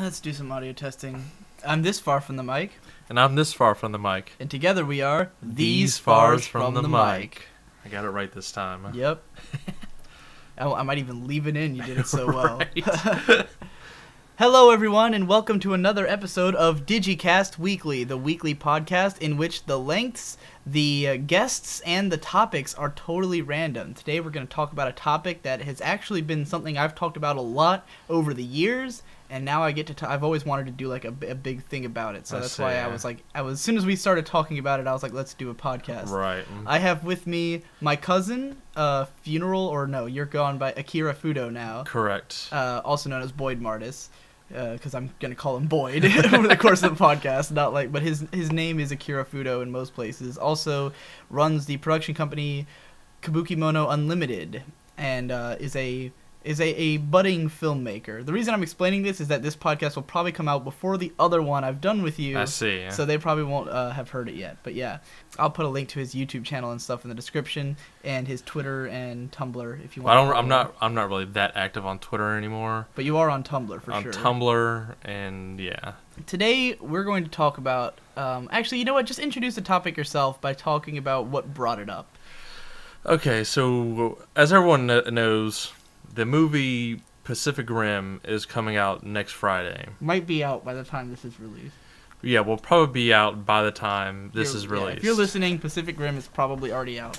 Let's do some audio testing. I'm this far from the mic. And I'm this far from the mic. And together we are these fars from the mic. I got it right this time. Yep. I might even leave it in. You did it so well. Hello, everyone, and welcome to another episode of DigiCast Weekly, the weekly podcast in which the lengths, the guests, and the topics are totally random. Today we're going to talk about a topic that has actually been something I've talked about a lot over the years, and now I get to I've always wanted to do like a big thing about it, so that's why I was as soon as we started talking about it, I was like, let's do a podcast. Right. I have with me my cousin, you're gone by Akira Fudo now. Correct. Also known as Boyd Martis. Because I'm gonna call him Boyd over the course of the podcast, but his name is Akira Fudo in most places. Also runs the production company Kabukimono Unlimited, and is a budding filmmaker. The reason I'm explaining this is that this podcast will probably come out before the other one I've done with you. I see. So they probably won't have heard it yet. But yeah, I'll put a link to his YouTube channel and stuff in the description, and his Twitter and Tumblr if you want. I'm not really that active on Twitter anymore. But you are on Tumblr for sure. On Tumblr, and yeah. Today we're going to talk about. Actually, you know what? Just introduce the topic yourself by talking about what brought it up. Okay, so as everyone knows, the movie Pacific Rim is coming out next Friday. Might be out by the time this is released. Yeah, will probably be out by the time this is released. Yeah, if you're listening, Pacific Rim is probably already out.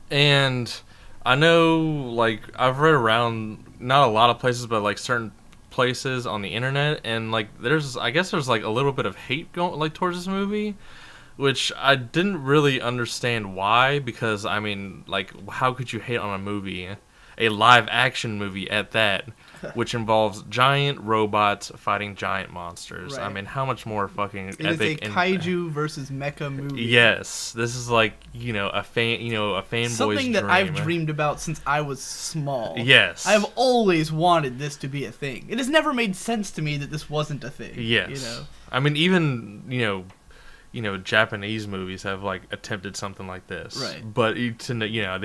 And I know, like, I've read around, not a lot of places, but, like, certain places on the internet, and, like, I guess there's, like, a little bit of hate going, like, towards this movie, which I didn't really understand why, because, I mean, like, how could you hate on a movie, a live-action movie at that, which involves giant robots fighting giant monsters? Right. I mean, how much more fucking it epic? It is a kaiju versus mecha movie. Yes, this is like a fanboy's something that dream. I've dreamed about since I was small. Yes, I've always wanted this to be a thing. It has never made sense to me that this wasn't a thing. Yes, you know? I mean, even Japanese movies have like attempted something like this, right? But they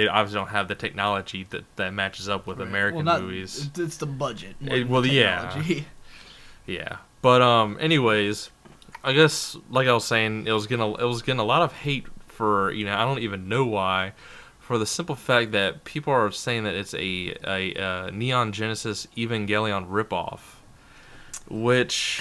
obviously don't have the technology that matches up with American movies. It's the budget. Yeah. But anyways, I guess like I was saying, it was getting a lot of hate for I don't even know why, for the simple fact that people are saying that it's a Neon Genesis Evangelion ripoff, which.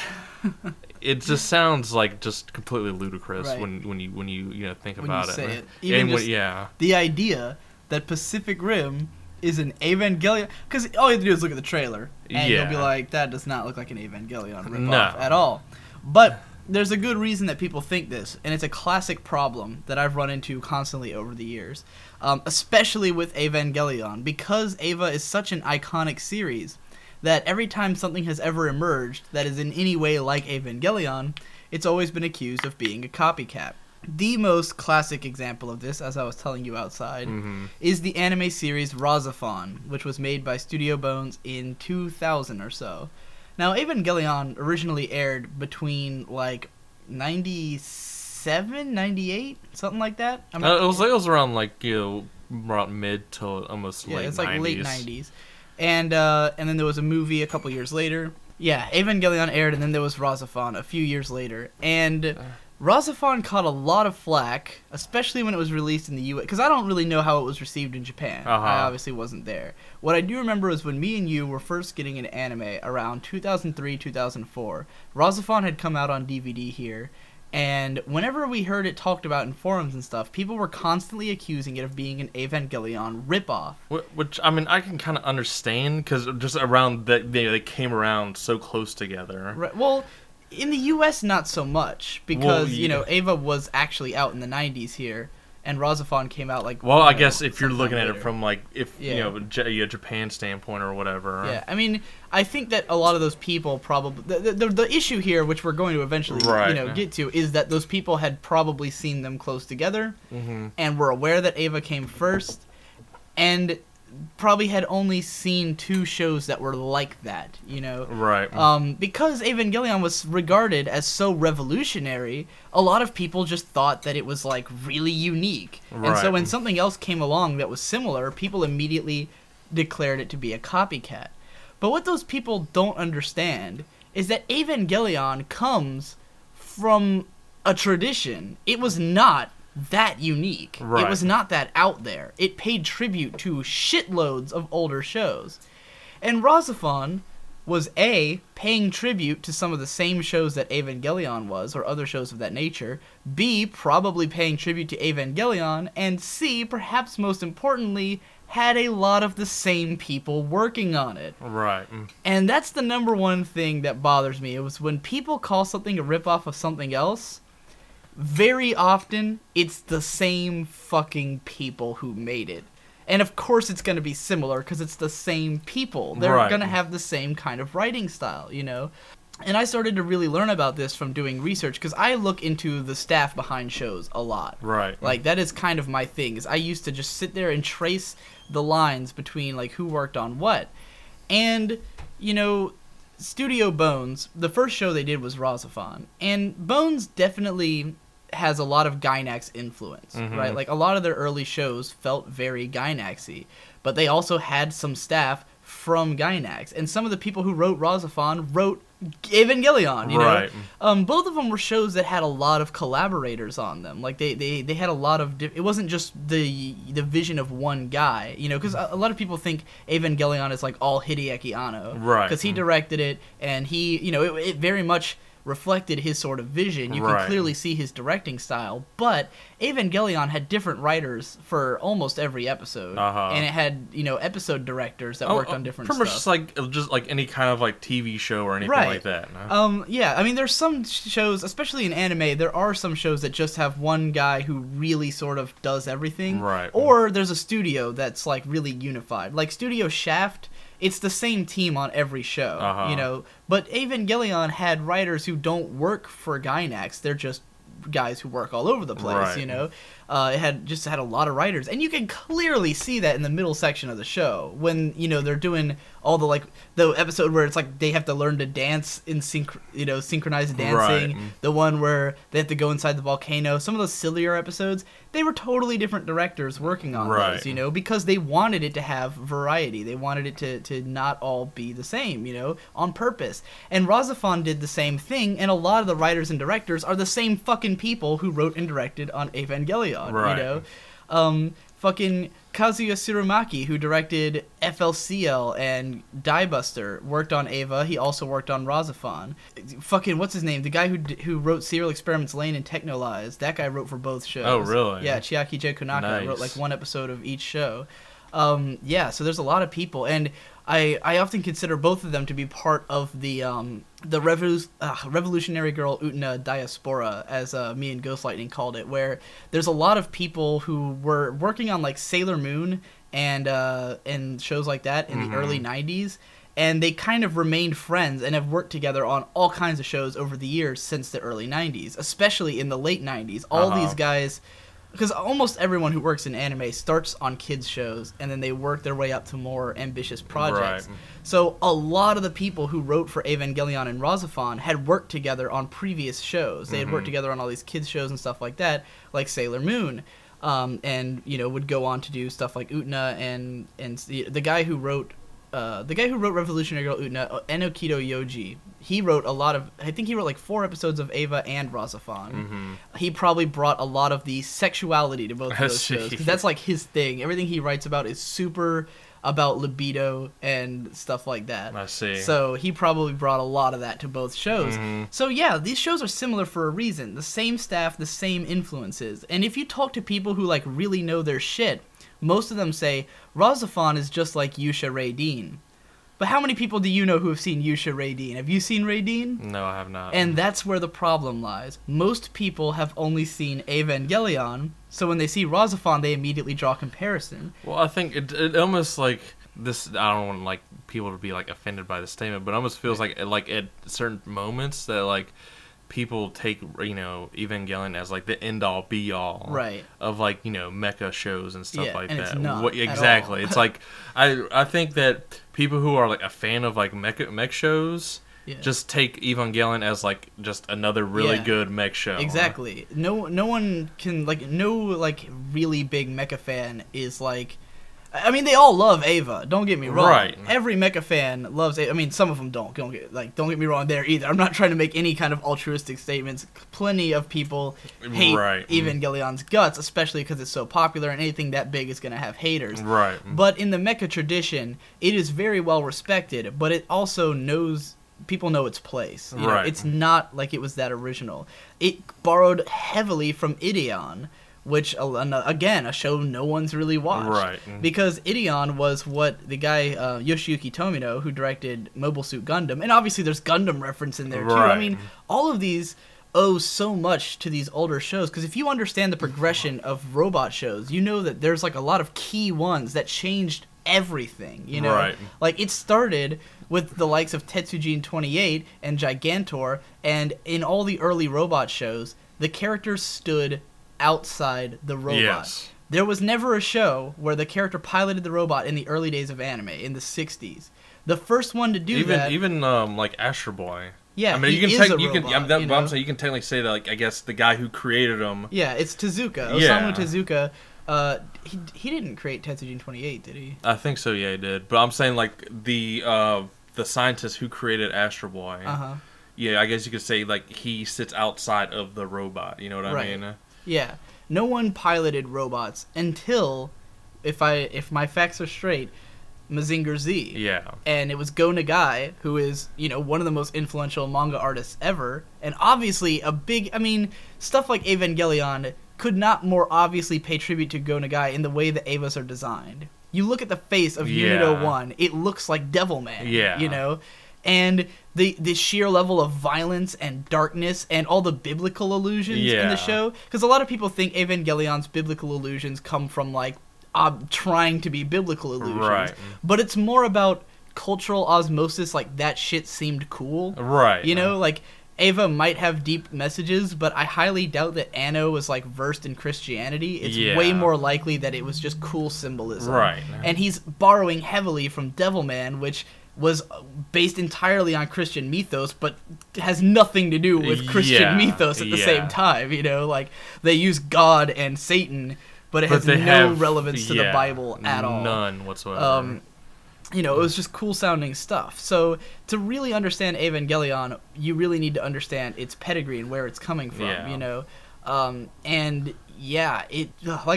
It just sounds like just completely ludicrous when you think about it. Say it. The idea that Pacific Rim is an Evangelion, because all you have to do is look at the trailer and you'll be like, that does not look like an Evangelion ripoff at all. But there's a good reason that people think this, and it's a classic problem that I've run into constantly over the years, especially with Evangelion, because Eva is such an iconic series that every time something has ever emerged that is in any way like Evangelion, it's always been accused of being a copycat. The most classic example of this, as I was telling you outside, is the anime series Razafon, which was made by Studio Bones in 2000 or so. Now, Evangelion originally aired between, like, 97, 98, something like that? It was around, like, around mid to almost late 90s. Yeah, it's like late 90s. And then there was a movie a couple years later. Yeah, Evangelion aired, and then there was Razafon a few years later. And Razafon caught a lot of flack, especially when it was released in the U.S., because I don't really know how it was received in Japan. I obviously wasn't there. What I do remember is when me and you were first getting into anime around 2003, 2004, Razafon had come out on DVD here. And whenever we heard it talked about in forums and stuff, people were constantly accusing it of being an Evangelion ripoff. Which, I mean, I can kind of understand, because just around that they came around so close together. Right. Well, in the U.S., not so much, because, Eva was actually out in the 90s here, and Razafon came out like... Well, I guess if you're looking at it from, like, a Japan standpoint or whatever. Yeah, I mean, I think that a lot of those people probably... The issue here, which we're going to eventually, get to, is that those people had probably seen them close together, and were aware that Eva came first, and probably had only seen two shows that were like that, Right. Because Evangelion was regarded as so revolutionary, a lot of people just thought that it was, like, really unique. Right. And so when something else came along that was similar, people immediately declared it to be a copycat. But what those people don't understand is that Evangelion comes from a tradition. It was not that unique. Right. It was not that out there. It paid tribute to shitloads of older shows. And Razafon was A, paying tribute to some of the same shows that Evangelion was, or other shows of that nature, B, probably paying tribute to Evangelion, and C, perhaps most importantly, had a lot of the same people working on it. Right. And that's the number one thing that bothers me. It was when people call something a ripoff of something else, very often it's the same fucking people who made it. And of course it's going to be similar because it's the same people. They're Right. going to have the same kind of writing style, you know? And I started to really learn about this from doing research because I look into the staff behind shows a lot. Right. Like, that is kind of my thing. Is I used to just sit there and trace the lines between, like, who worked on what. And, you know, Studio Bones, the first show they did was Razafon. And Bones definitely has a lot of Gainax influence, right? Like, a lot of their early shows felt very Gainax-y, but they also had some staff from Gainax, and some of the people who wrote Razafon wrote Evangelion, you right. know? Both of them were shows that had a lot of collaborators on them. Like, they had a lot of... it wasn't just the vision of one guy, you know? Because a lot of people think Evangelion is, like, all Hideaki Anno. Right. Because he directed it, and he... You know, it very much reflected his sort of vision. You can clearly see his directing style, but Evangelion had different writers for almost every episode, and it had, you know, episode directors that worked on different pretty stuff. much just like any kind of like TV show or anything like that. No? Yeah, I mean, there's some shows, especially in anime, there are some shows that just have one guy who really sort of does everything, right? Or there's a studio that's like really unified, like Studio Shaft. It's the same team on every show, you know. But Evangelion had writers who don't work for Gainax. They're just guys who work all over the place, you know. It had a lot of writers, and you can clearly see that in the middle section of the show when, you know, they're doing all the, like, the episode where it's like they have to learn to dance in synchronized dancing, the one where they have to go inside the volcano. Some of those sillier episodes, they were totally different directors working on those, you know, because they wanted it to have variety. They wanted it to not all be the same, you know, on purpose. And Razafon did the same thing, and a lot of the writers and directors are the same fucking people who wrote and directed on Evangelion, you know? Fucking Kazuya Tsurumaki, who directed FLCL and Die Buster, worked on Eva. He also worked on Razafon. Fucking, what's his name? The guy who wrote Serial Experiments Lain and Technolize. That guy wrote for both shows. Oh, really? Yeah, Chiaki J. Konaka wrote like one episode of each show. Yeah, so there's a lot of people, and I often consider both of them to be part of the revolutionary girl Utena diaspora, as me and Ghost Lightning called it, where there's a lot of people who were working on like Sailor Moon and shows like that in the early 90s, and they kind of remained friends and have worked together on all kinds of shows over the years since the early 90s, especially in the late 90s. All these guys... Because almost everyone who works in anime starts on kids' shows, and then they work their way up to more ambitious projects. Right. So a lot of the people who wrote for Evangelion and Razafon had worked together on previous shows. They had worked together on all these kids' shows and stuff like that, like Sailor Moon. And, you know, would go on to do stuff like Utena and the guy who wrote... Revolutionary Girl Utena, Enokido Yoji, he wrote a lot of... I think he wrote like 4 episodes of Eva and Razafon. He probably brought a lot of the sexuality to both of those shows, because that's like his thing. Everything he writes about is super about libido and stuff like that. I see. So he probably brought a lot of that to both shows. So yeah, these shows are similar for a reason. The same staff, the same influences. And if you talk to people who like really know their shit, most of them say, Razafon is just like Yusha Raydeen. But how many people do you know who have seen Yusha Raydeen? Have you seen Raydeen? No, I have not. And that's where the problem lies. Most people have only seen Evangelion, so when they see Razafon, they immediately draw comparison. Well, I think it almost like this... I don't want like people to be like offended by this statement, but it almost feels like at certain moments that like... people take, you know, Evangelion as like the end all be all of like, you know, mecha shows and stuff like and that. It's not exactly. At all. It's like I think that people who are like a fan of like mech shows just take Evangelion as like just another really good mech show. Exactly. No one can like no like really big mecha fan is like I mean, they all love Ava. Don't get me wrong. Right. Every mecha fan loves Ava. I mean, some of them don't. Don't get me wrong there either. I'm not trying to make any kind of altruistic statements. Plenty of people hate Evangelion's guts, especially because it's so popular, and anything that big is going to have haters. Right. But in the mecha tradition, it is very well respected, but it also knows... People know its place. You know, it's not like it was that original. It borrowed heavily from Ideon, which, again, a show no one's really watched. Right. Because Ideon was what the guy, Yoshiyuki Tomino, who directed Mobile Suit Gundam, and obviously there's Gundam reference in there, too. I mean, all of these owe so much to these older shows, because if you understand the progression of robot shows, you know that there's, like, a lot of key ones that changed everything, you know? Right. Like, it started with the likes of Tetsujin 28 and Gigantor, and in all the early robot shows, the characters stood outside the robot. Yes. There was never a show where the character piloted the robot in the early days of anime, in the 60s. The first one to do that... Even, like, Astro Boy. Yeah, I mean, I'm saying you can technically say that, like, I guess the guy who created him... Yeah, it's Tezuka. Osamu Tezuka. He didn't create Tetsujin 28, did he? I think so, yeah, he did. But I'm saying, like, the scientist who created Astro Boy... Yeah, I guess you could say, like, he sits outside of the robot, you know what I mean? Yeah. No one piloted robots until, if my facts are straight, Mazinger Z. Yeah. And it was Go Nagai, who is, you know, one of the most influential manga artists ever, and obviously stuff like Evangelion could not more obviously pay tribute to Go Nagai in the way the Avas are designed. You look at the face of Unit 01, it looks like Devilman, you know? And the sheer level of violence and darkness and all the biblical allusions in the show. Because a lot of people think Evangelion's biblical allusions come from, like, trying to be biblical illusions. Right. But it's more about cultural osmosis, like, that shit seemed cool. Right. You know, like, Ava might have deep messages, but I highly doubt that Anno was, like, versed in Christianity. It's way more likely that it was just cool symbolism. Right. And he's borrowing heavily from Devilman, which was based entirely on Christian mythos, but has nothing to do with Christian mythos at the same time, you know? Like, they use God and Satan, but it has no relevance to the Bible at all. None whatsoever. You know, it was just cool-sounding stuff. So, to really understand Evangelion, you really need to understand its pedigree and where it's coming from, you know? Like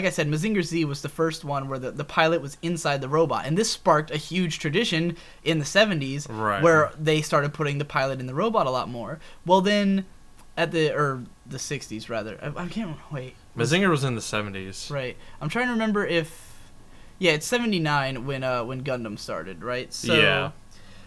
I said, Mazinger Z was the first one where the pilot was inside the robot, and this sparked a huge tradition in the 70s where they started putting the pilot in the robot a lot more. Well, then, the 60s, rather. I can't, wait. Mazinger was in the 70s. Right. I'm trying to remember if... Yeah, it's 79 when Gundam started, right? So,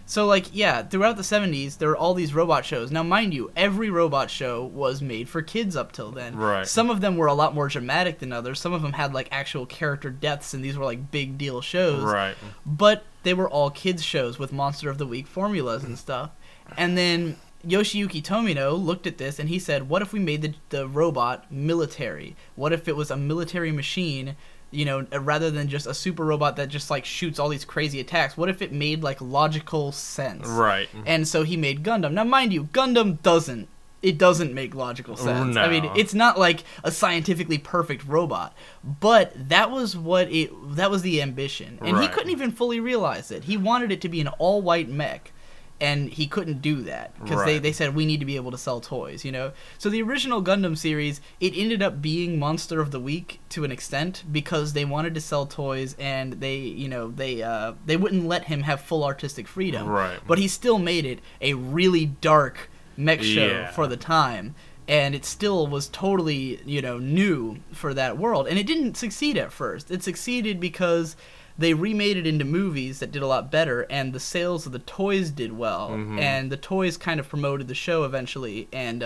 So, like, throughout the 70s, there were all these robot shows. Now, mind you, every robot show was made for kids up till then. Right. Some of them were a lot more dramatic than others. Some of them had, like, actual character deaths, and these were, like, big deal shows. Right. But they were all kids shows with Monster of the Week formulas and stuff. And then Yoshiyuki Tomino looked at this, and he said, what if we made the robot military? What if it was a military machine... You know, rather than just a super robot that just, like, shoots all these crazy attacks, what if it made, like, logical sense? Right. And so he made Gundam. Now, mind you, Gundam doesn't make logical sense. No. I mean, it's not, like, a scientifically perfect robot. But that was the ambition. And he couldn't even fully realize it. He wanted it to be an all-white mech. And he couldn't do that because they said we need to be able to sell toys, you know. So the original Gundam series, it ended up being Monster of the Week to an extent because they wanted to sell toys and they wouldn't let him have full artistic freedom. Right. But he still made it a really dark mech show for the time. And it still was totally, you know, new for that world. And it didn't succeed at first. It succeeded because they remade it into movies that did a lot better, and the sales of the toys did well, and the toys kind of promoted the show eventually, and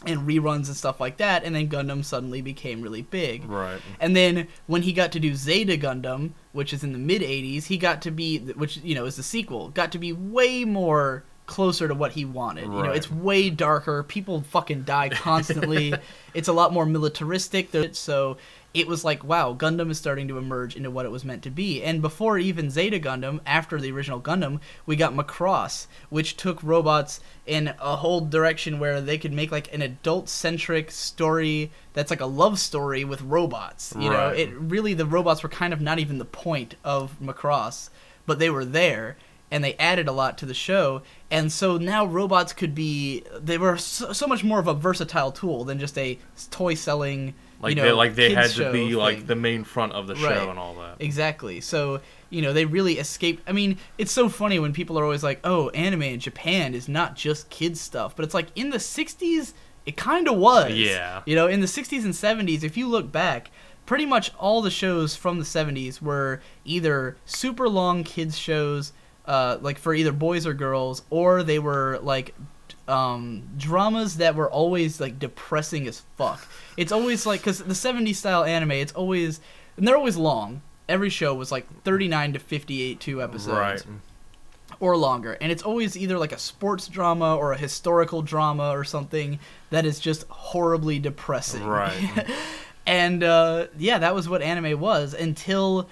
reruns and stuff like that, and then Gundam suddenly became really big. Right. And then when he got to do Zeta Gundam, which is in the mid-'80s, he got to be, which, you know, is the sequel, got to be way more closer to what he wanted. Right. You know, it's way darker. People fucking die constantly. It's a lot more militaristic. So it was like, wow, Gundam is starting to emerge into what it was meant to be. And before even Zeta Gundam, after the original Gundam, we got Macross, which took robots in a whole direction where they could make like an adult-centric story that's like a love story with robots. You know, it really, the robots were kind of not even the point of Macross, but they were there. And they added a lot to the show, and so now robots could be, they were so much more of a versatile tool than just a toy-selling, like, you know, they had to be thing. like the main front of the show and all that. Exactly. So, you know, they really escaped. I mean, it's so funny when people are always like, oh, anime in Japan is not just kids stuff, but it's like in the 60s, it kind of was. Yeah. You know, in the 60s and 70s, if you look back, pretty much all the shows from the 70s were either super long kids shows, like for either boys or girls, or they were like dramas that were always like depressing as fuck. It's always like, because the 70s style anime, it's always, and they're always long. Every show was like 39 to 58 episodes. Right. Or longer. And it's always either like a sports drama or a historical drama or something that is just horribly depressing. Right. And yeah, that was what anime was until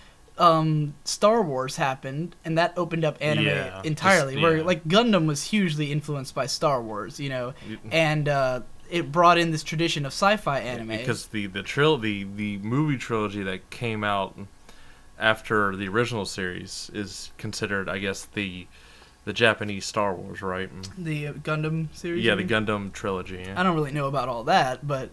Star Wars happened, and that opened up anime entirely. Where like Gundam was hugely influenced by Star Wars, you know, and it brought in this tradition of sci-fi anime. Because the movie trilogy that came out after the original series is considered, I guess, the Japanese Star Wars, right? The Gundam series. Yeah, the Gundam trilogy. Yeah. I don't really know about all that, but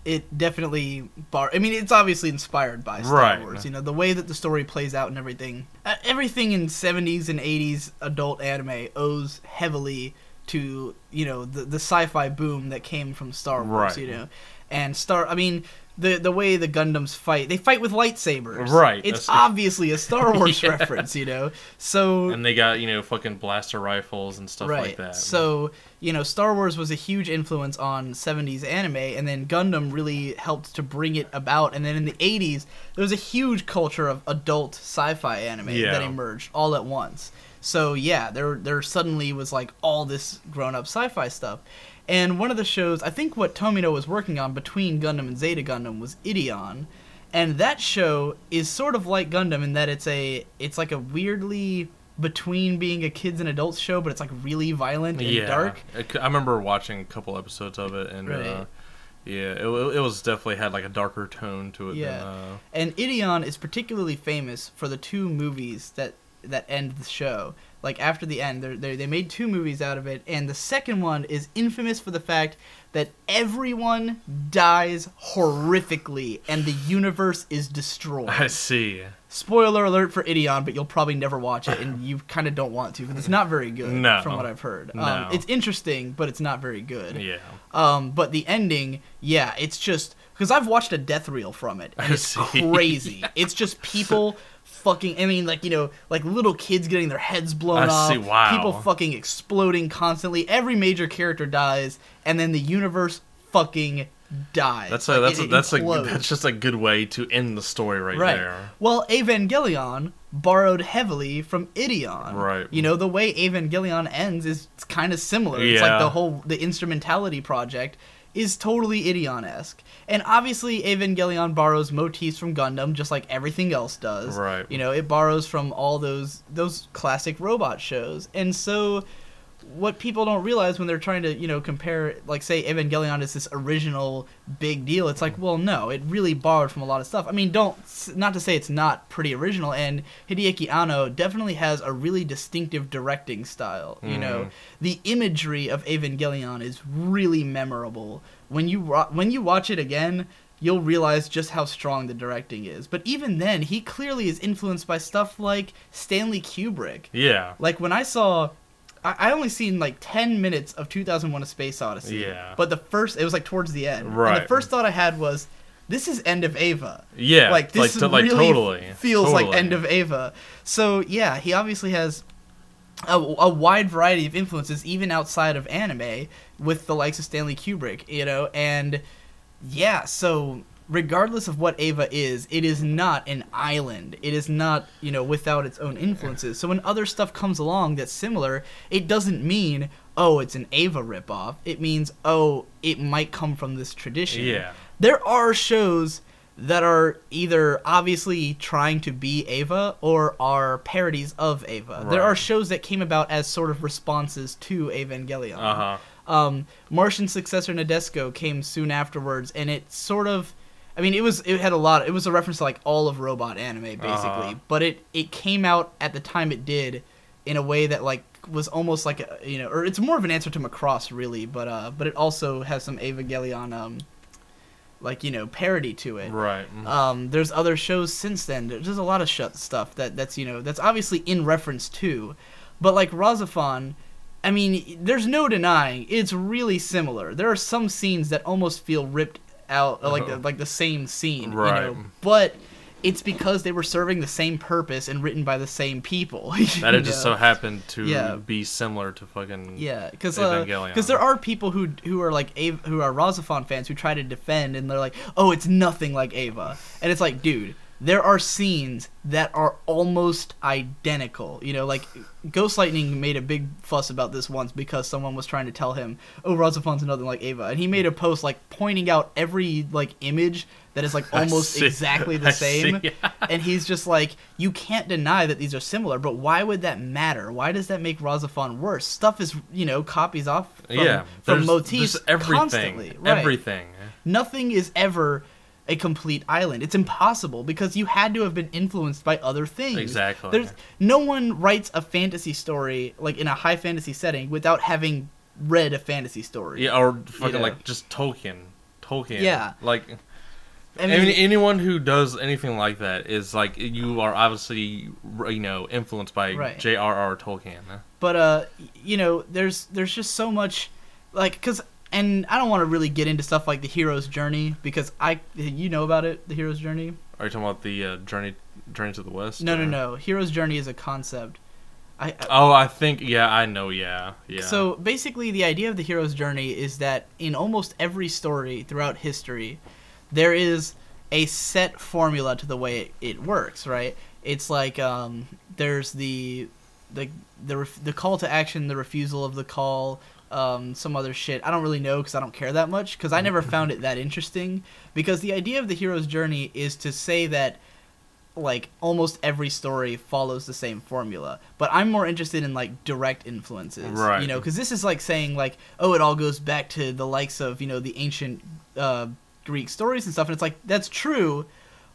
it definitely I mean, it's obviously inspired by Star Wars. You know, the way that the story plays out and everything. Everything in 70s and 80s adult anime owes heavily to, you know, the sci-fi boom that came from Star Wars, you know. And I mean, the way the Gundams fight, they fight with lightsabers. Right. It's obviously a Star Wars reference, you know. So and they got, you know, fucking blaster rifles and stuff like that. So, you know, Star Wars was a huge influence on 70s anime, and then Gundam really helped to bring it about. And then in the 80s, there was a huge culture of adult sci-fi anime that emerged all at once. So, yeah, there suddenly was, like, all this grown-up sci-fi stuff. And one of the shows, I think what Tomino was working on between Gundam and Zeta Gundam was Ideon. And that show is sort of like Gundam in that it's like a weirdly between being a kids and adults show, but it's like really violent and dark. I remember watching a couple episodes of it, and it was definitely had like a darker tone to it. Yeah, and Ideon is particularly famous for the 2 movies that end the show. Like, after the end, they made 2 movies out of it, and the second one is infamous for the fact that everyone dies horrifically, and the universe is destroyed. I see. Spoiler alert for Ideon, but you'll probably never watch it, and you kind of don't want to, because it's not very good, from what I've heard. It's interesting, but it's not very good. Yeah. But the ending, it's just... Because I've watched a death reel from it, and it's crazy. It's just people... fucking, I mean, like, you know, like little kids getting their heads blown off. Wow. People fucking exploding constantly. Every major character dies, and then the universe fucking dies. That's just a good way to end the story right there. Well, Evangelion borrowed heavily from Ideon. Right. You know, the way Evangelion ends is kind of similar. Yeah. It's like the instrumentality project is totally Ideon-esque. And obviously Evangelion borrows motifs from Gundam, just like everything else does. Right. You know, it borrows from all those classic robot shows. And so what people don't realize when they're trying to, you know, compare, like, say Evangelion is this original big deal, it's like, well, no, it really borrowed from a lot of stuff. I mean, not to say it's not pretty original, and Hideaki Anno definitely has a really distinctive directing style, you know. The imagery of Evangelion is really memorable. When you watch it again, you'll realize just how strong the directing is. But even then, he clearly is influenced by stuff like Stanley Kubrick. Yeah. Like, when I only seen like 10 minutes of 2001: A Space Odyssey. Yeah. But it was like towards the end. Right. And the first thought I had was, this is End of Ava. Yeah. Like, this really totally feels like End of Ava. So, yeah, he obviously has a wide variety of influences, even outside of anime, with the likes of Stanley Kubrick, you know, and yeah, so regardless of what Eva is, it is not an island. It is not, without its own influences. So when other stuff comes along that's similar, it doesn't mean, oh, it's an Eva ripoff. It means, oh, it might come from this tradition. Yeah. There are shows that are either obviously trying to be Eva or are parodies of Eva. Right. There are shows that came about as sort of responses to Evangelion. Uh-huh. Martian successor Nadesco came soon afterwards, and it sort of... it was a reference to like all of robot anime basically, but it came out at the time it did in a way that like was almost like or it's more of an answer to Macross really, but it also has some Evangelion parody to it. Right. There's other shows since then. There's a lot of stuff that's obviously in reference to, but like Razafon, there's no denying it's really similar. There are some scenes that almost feel ripped out like the same scene, right. But it's because they were serving the same purpose and written by the same people. That it just so happened to be similar to fucking Evangelion. Because there are people who are who are Razafon fans who try to defend, and they're like, oh, it's nothing like Eva, and it's like, dude, there are scenes that are almost identical. Ghost Lightning made a big fuss about this once because someone was trying to tell him, oh, Razafon's nothing like Eva. And he made a post, pointing out every, image that is, almost exactly the same. And he's just like, you can't deny that these are similar, but why would that matter? Why does that make Razafon worse? Stuff is, copies off from motifs constantly. Right. Everything. Nothing is ever... a complete island. It's impossible because you had to have been influenced by other things. Exactly. No one writes a fantasy story in a high fantasy setting without having read a fantasy story. Yeah, or fucking just Tolkien. Yeah. Anyone who does anything like that is you are obviously influenced by J.R.R. Tolkien. But there's just so much because. And I don't want to really get into stuff like the hero's journey because you know about it, the hero's journey. Are you talking about the journey to the west? No. Hero's journey is a concept. I think I know. Yeah. So basically, the idea of the hero's journey is that in almost every story throughout history, there is a set formula to the way it works. Right? It's like there's the call to action, the refusal of the call. Some other shit. I don't really know because I don't care that much because I never found it that interesting because the idea of the hero's journey is to say that almost every story follows the same formula, but I'm more interested in direct influences, right? Because this is saying oh, it all goes back to the likes of the ancient Greek stories and stuff, and it's that's true,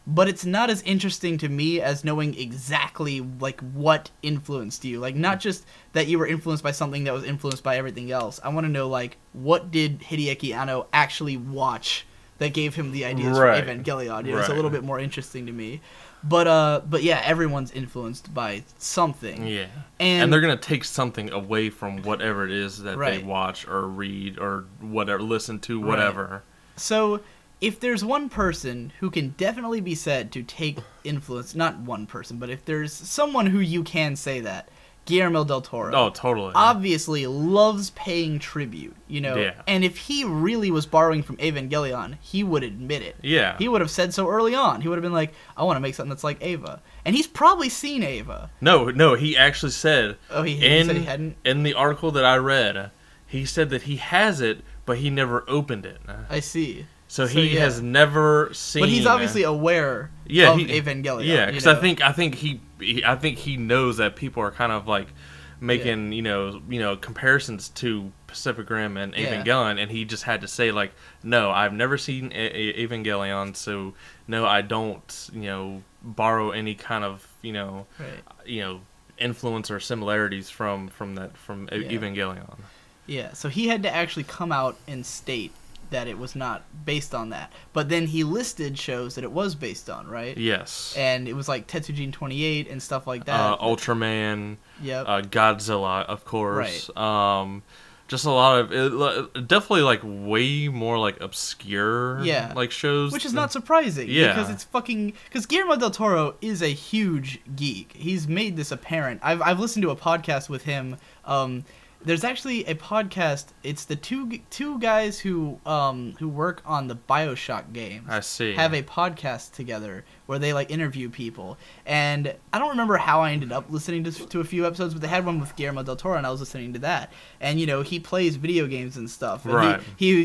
but it's not as interesting to me as knowing exactly what influenced you. Not just that you were influenced by something that was influenced by everything else. I want to know what did Hideaki Anno actually watch that gave him the ideas for Evangelion. It's a little bit more interesting to me. But yeah, everyone's influenced by something. Yeah. And they're going to take something away from whatever it is that they watch or read or whatever, listen to, whatever. Right. So if there's one person who can definitely be said to take influence, not one person, but if there's someone who you can say that, Guillermo del Toro. Oh, totally. Obviously loves paying tribute, Yeah. And if he really was borrowing from Evangelion, he would admit it. Yeah. He would have said so early on. He would have been like, I want to make something that's like Eva. And he's probably seen Eva. No, he actually said... Oh, he said he hadn't? In the article that I read, he said that he has it, but he never opened it. I see. So he has never seen... But he's obviously aware of Evangelion. Yeah, because I think he knows that people are kind of making comparisons to Pacific Rim and Evangelion, and he just had to say no, I've never seen Evangelion, so no, I don't borrow any kind of influence or similarities from Evangelion. Yeah, so he had to actually come out and state that it was not based on that. But then he listed shows that it was based on, right? Yes. And it was Tetsujin 28 and stuff like that. Ultraman. Yep. Godzilla, of course. Right. Just a lot of... definitely, way more, obscure, shows. Which is not surprising. Yeah. Because it's fucking... Because Guillermo del Toro is a huge geek. He's made this apparent. I've listened to a podcast with him, there's actually a podcast. It's the two guys who work on the BioShock games. I see. Have a podcast together where they like interview people, and I don't remember how I ended up listening to a few episodes, but they had one with Guillermo del Toro, and I was listening to that. And he plays video games and stuff. And right. He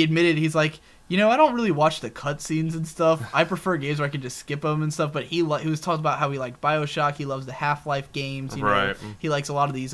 admitted, he's like, I don't really watch the cutscenes and stuff. I prefer games where I can just skip them and stuff. But he was talking about how he liked BioShock. He loves the Half-Life games. Right. He likes a lot of these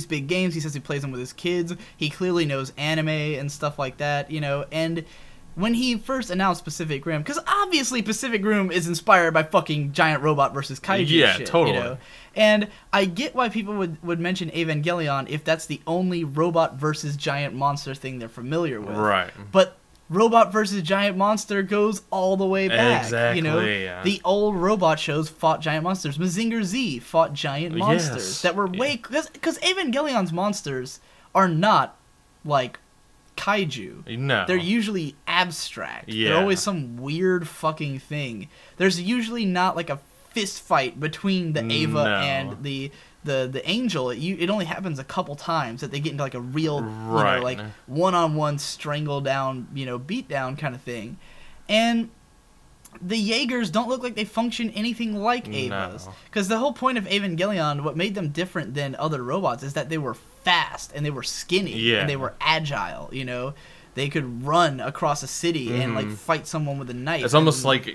big games. He says he plays them with his kids. He clearly knows anime and stuff like that. And when he first announced Pacific Rim, because obviously Pacific Rim is inspired by fucking giant robot versus kaiju shit. Yeah, totally. And I get why people would mention Evangelion if that's the only robot versus giant monster thing they're familiar with. Right. But robot versus giant monster goes all the way back. Exactly. Yeah. The old robot shows fought giant monsters. Mazinger Z fought giant monsters that were way... Because Evangelion's monsters are not, like, kaiju. No. They're usually abstract. Yeah. They're always some weird fucking thing. There's usually not, like, a fist fight between the Ava and the angel. It only happens a couple times that they get into like a real like one-on-one strangle down, beat down kind of thing. And the Jaegers don't look like they function anything like Avas. Because the whole point of Evangelion, what made them different than other robots is that they were fast and they were skinny and they were agile, They could run across a city and like fight someone with a knife. It's almost like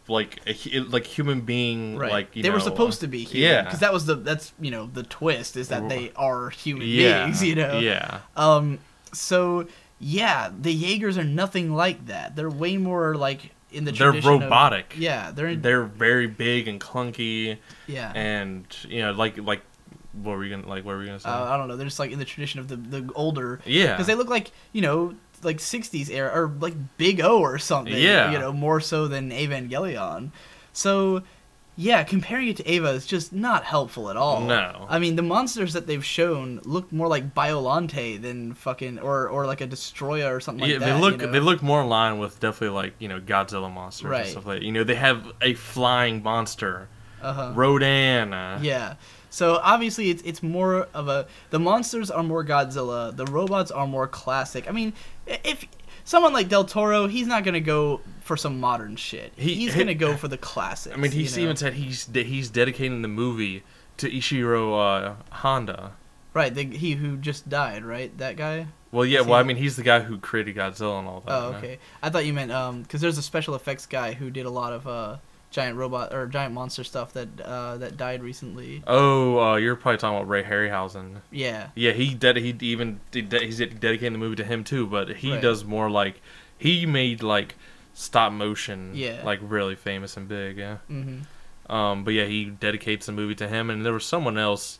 like human being, like they were supposed to be human. Because that's the twist is that they are human beings. Yeah. So the Jaegers are nothing like that. They're way more like in the tradition. They're robotic. They're very big and clunky. Yeah. And like. What were we gonna say? I don't know. They're just like in the tradition of the older. Yeah. Because they look like like 60s era or like Big O or something. Yeah. More so than Evangelion. So comparing it to Ava is just not helpful at all. No. I mean, the monsters that they've shown look more like Biolante than fucking or like a Destroyer or something like that. They look more in line with definitely like Godzilla monsters and stuff like that. They have a flying monster. Rodan. Yeah. So obviously it's more of the monsters are more Godzilla, the robots are more classic. I mean, if someone like Del Toro, he's not gonna go for some modern shit. He's gonna go for the classics. I mean, he's even said he's dedicating the movie to Ishiro Honda. Right, he who just died, right? That guy. Well, yeah. Well, I mean, he's the guy who created Godzilla and all that. Oh, okay. I thought you meant because there's a special effects guy who did a lot of giant robot or giant monster stuff that died recently. Oh, you're probably talking about Ray Harryhausen. Yeah. Yeah, he's dedicating the movie to him too, but he does more like he made like stop motion, like really famous and big. Yeah. Mm-hmm. But yeah, he dedicates the movie to him, and there was someone else,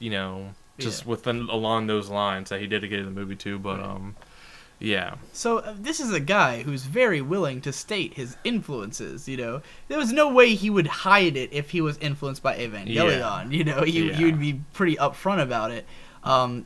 just along those lines that he dedicated the movie to, but yeah. So this is a guy who's very willing to state his influences, There was no way he would hide it if he was influenced by Evangelion, He would be pretty upfront about it.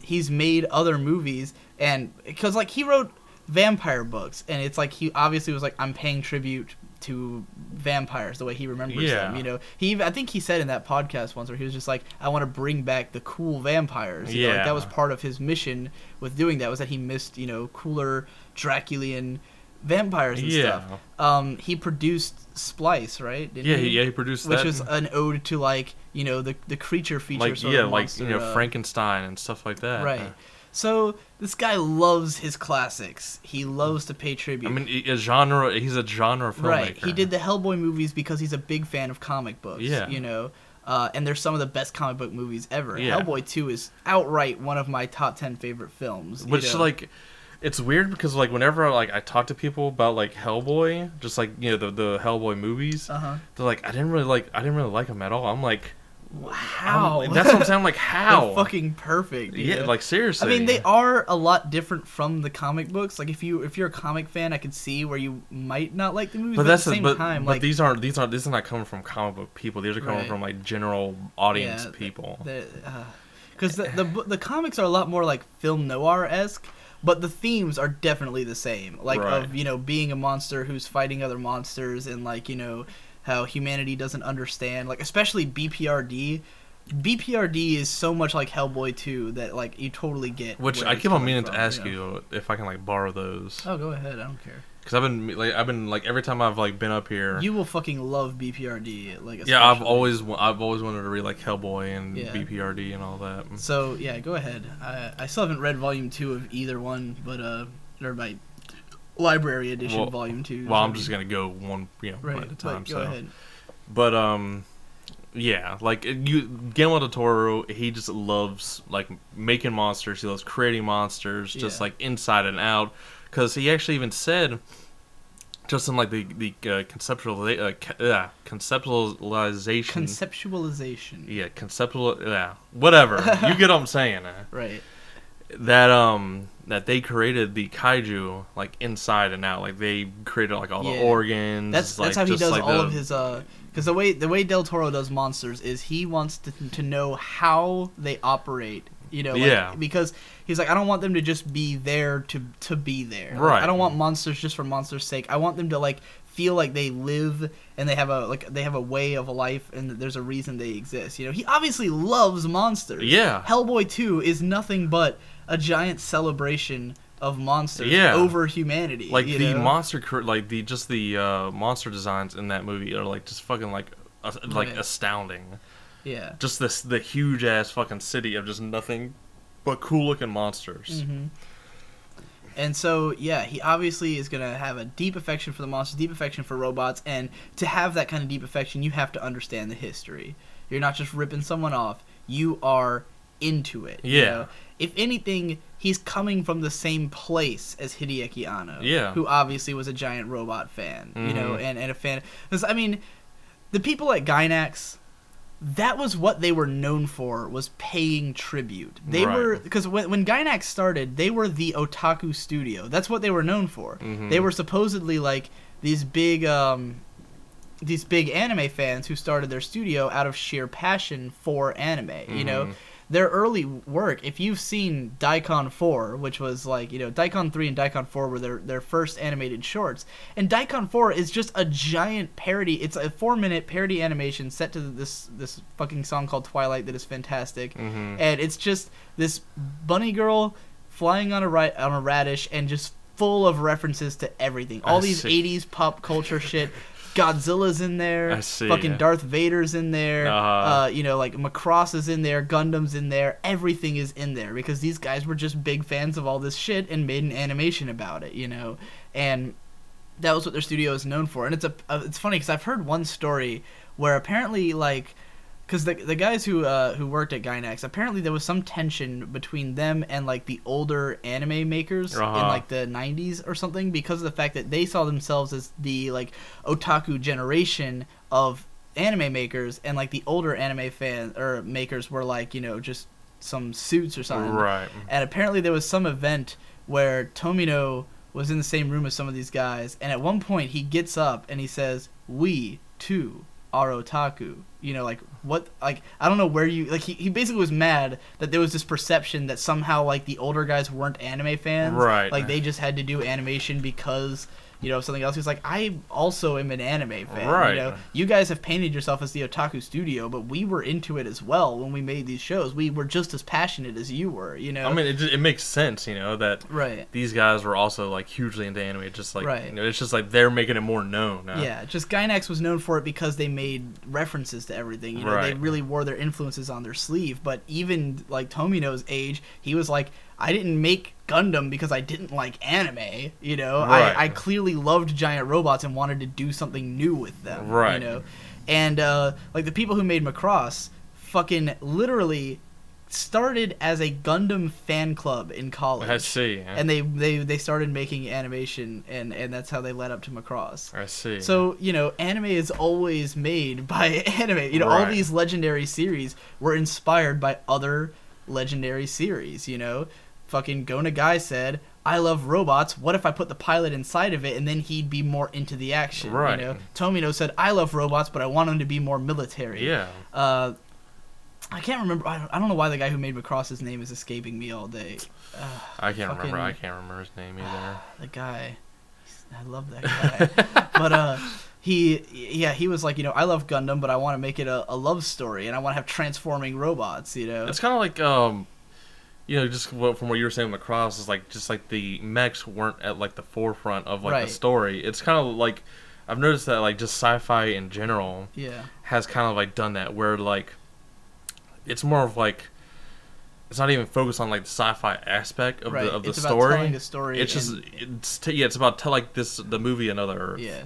He's made other movies, and because like he wrote vampire books, and it's like he obviously was like, I'm paying tribute to vampires the way he remembers them, I think he said in that podcast once where he was just like, I want to bring back the cool vampires. Like that was part of his mission with doing that, was that he missed cooler Draculian vampires and stuff. He produced Splice, right? Didn't he? He produced which that. was an ode to like the creature feature like sort of monster, Frankenstein and stuff like that. Right. So this guy loves his classics. He loves to pay tribute. I mean, he's a genre filmmaker. Right. He did the Hellboy movies because he's a big fan of comic books. Yeah. And they're some of the best comic book movies ever. Yeah. Hellboy 2 is outright one of my top 10 favorite films. Which like, it's weird because like whenever like I talk to people about like Hellboy, just like the Hellboy movies, they're like, I didn't really like him at all. I'm like, how? That's what I'm saying. Like, how? They're fucking perfect. Yeah, like seriously. I mean, they are a lot different from the comic books. Like, if you're a comic fan, I could see where you might not like the movies. But that's at the same time, like, these are not coming from comic book people. These are coming from like general audience people. Because the comics are a lot more like film noir-esque. But the themes are definitely the same. Like, of being a monster who's fighting other monsters, and like how humanity doesn't understand, like especially BPRD. BPRD is so much like Hellboy 2 that like you totally get. Which I keep on meaning to ask you if I can like borrow those. Oh, go ahead. I don't care. Because I've been every time I've like been up here. You will fucking love BPRD, like. Especially. Yeah, I've always wanted to read like Hellboy and BPRD and all that. So yeah, go ahead. I still haven't read Volume 2 of either one, but or my library edition Volume 2. Well, I'm just gonna go one right at a time. Go ahead. But yeah, like Guillermo del Toro, he just loves like making monsters. He loves creating monsters, just like inside and out. Because he actually even said, just in like the conceptualization. Yeah, whatever. You get what I'm saying. Right. That they created the kaiju like inside and out. Like they created like all the organs. That's how he does like all of his. Because the way Del Toro does monsters is he wants to know how they operate. Because he's like, I don't want them to just be there to be there. Right. Like, I don't want monsters just for monsters' sake. I want them to like feel like they live and they have a way of life and there's a reason they exist. He obviously loves monsters. Yeah. Hellboy 2 is nothing but a giant celebration of monsters over humanity. Like the monster, like the monster designs in that movie are like just fucking like astounding. Yeah. Just the huge ass fucking city of just nothing but cool looking monsters. Mm-hmm. And so, he obviously is going to have a deep affection for the monsters, deep affection for robots, and to have that kind of deep affection, you have to understand the history. You're not just ripping someone off. You are into it. Yeah. If anything, he's coming from the same place as Hideaki Anno. Yeah. Who obviously was a giant robot fan, and a fan. Because, I mean, the people at Gainax, that was what they were known for, was paying tribute. They were, because when Gainax started, they were the otaku studio. That's what they were known for. Mm-hmm. They were supposedly like these big anime fans who started their studio out of sheer passion for anime. Mm-hmm. Their early work, if you've seen Daikon 4, which was like, Daikon 3 and Daikon 4 were their first animated shorts. And Daikon 4 is just a giant parody. It's a 4-minute parody animation set to this fucking song called Twilight that is fantastic. Mm-hmm. And it's just this bunny girl flying on a radish and just full of references to everything. All these 80s pop culture shit. Godzilla's in there. I see. Fucking Darth Vader's in there. Like Macross is in there. Gundam's in there. Everything is in there because these guys were just big fans of all this shit and made an animation about it. And that was what their studio is known for. And it's funny because I've heard one story where apparently like. Because the guys who worked at Gainax, apparently there was some tension between them and like the older anime makers in like the 90s or something, because of the fact that they saw themselves as the like otaku generation of anime makers, and like the older anime makers were like just some suits or something. Right. And apparently there was some event where Tomino was in the same room as some of these guys, and at one point he gets up and he says, "We too are otaku." Like what? Like I don't know where you like. He basically was mad that there was this perception that somehow like the older guys weren't anime fans. Right. Like they just had to do animation because something else. He's like, I also am an anime fan. Right. You guys have painted yourself as the otaku studio, but we were into it as well when we made these shows. We were just as passionate as you were. I mean, it makes sense. That these guys were also like hugely into anime. Just like it's just like they're making it more known. Yeah. Just Gainax was known for it because they made references to everything. They really wore their influences on their sleeve. But even like Tomino's age, he was like, I didn't make Gundam because I didn't like anime, I clearly loved giant robots and wanted to do something new with them, and like the people who made Macross fucking literally started as a Gundam fan club in college. I see. Yeah. And they started making animation, and that's how they led up to Macross. I see. So, anime is always made by anime. All these legendary series were inspired by other legendary series, Fucking Go Nagai said, I love robots. What if I put the pilot inside of it and then he'd be more into the action? Right. Tomino said, I love robots, but I want him to be more military. Yeah. I can't remember. I don't know why the guy who made Macross's name is escaping me all day. I can't remember. I can't remember his name either. The guy. I love that guy. But he was like, I love Gundam, but I want to make it a love story, and I want to have transforming robots, It's kind of like, just from what you were saying with Macross, is like, just like the mechs weren't at like the forefront of like the story. It's kind of like, I've noticed that like just sci-fi in general has kind of like done that, where like, it's more of like, it's not even focused on like the sci-fi aspect of the it's story. About telling a story. It's just it's about the movie Another Earth. Yeah.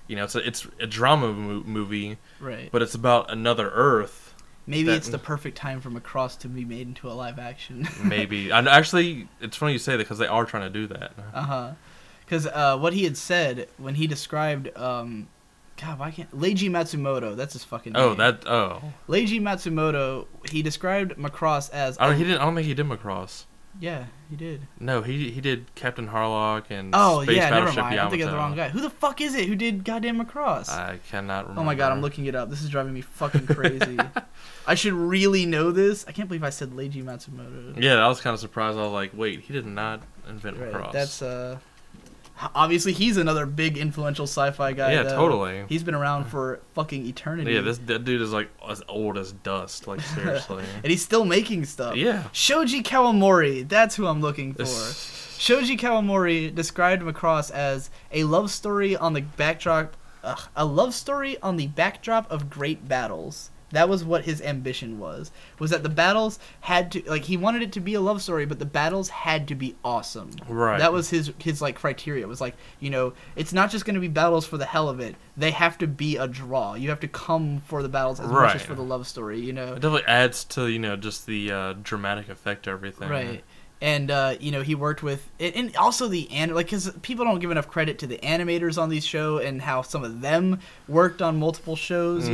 It's a drama movie. Right. But it's about another Earth. Maybe it's the perfect time for Macross to be made into a live action. Maybe. And actually, it's funny you say that because they are trying to do that. Because what he had said when he described God, why can't Leiji Matsumoto? That's his fucking name. Leiji Matsumoto. He described Macross as. I don't think he did Macross. Yeah, he did. No, he did Captain Harlock and Space Battleship never mind. Yamato. I'm thinking of the wrong guy. Who the fuck is it who did goddamn Macross? I cannot remember. Oh my god, I'm looking it up. This is driving me fucking crazy. I should really know this. I can't believe I said Leiji Matsumoto. Yeah, I was kind of surprised. I was like, wait, he did not invent Macross. That's obviously he's another big influential sci-fi guy. Yeah, totally. He's been around for fucking eternity. Yeah, that dude is like as old as dust, like seriously. And he's still making stuff. Yeah. Shoji Kawamori, that's who I'm looking for. Shoji Kawamori described Macross as a love story on the backdrop of great battles. That was what his ambition was that the battles had to, like, he wanted it to be a love story, but the battles had to be awesome. Right. That was his like criteria. It was like, it's not just going to be battles for the hell of it. They have to be a draw. You have to come for the battles as much as for the love story, It definitely adds to, just the dramatic effect to everything. Right. And, he worked with, and also because people don't give enough credit to the animators on these shows and how some of them worked on multiple shows,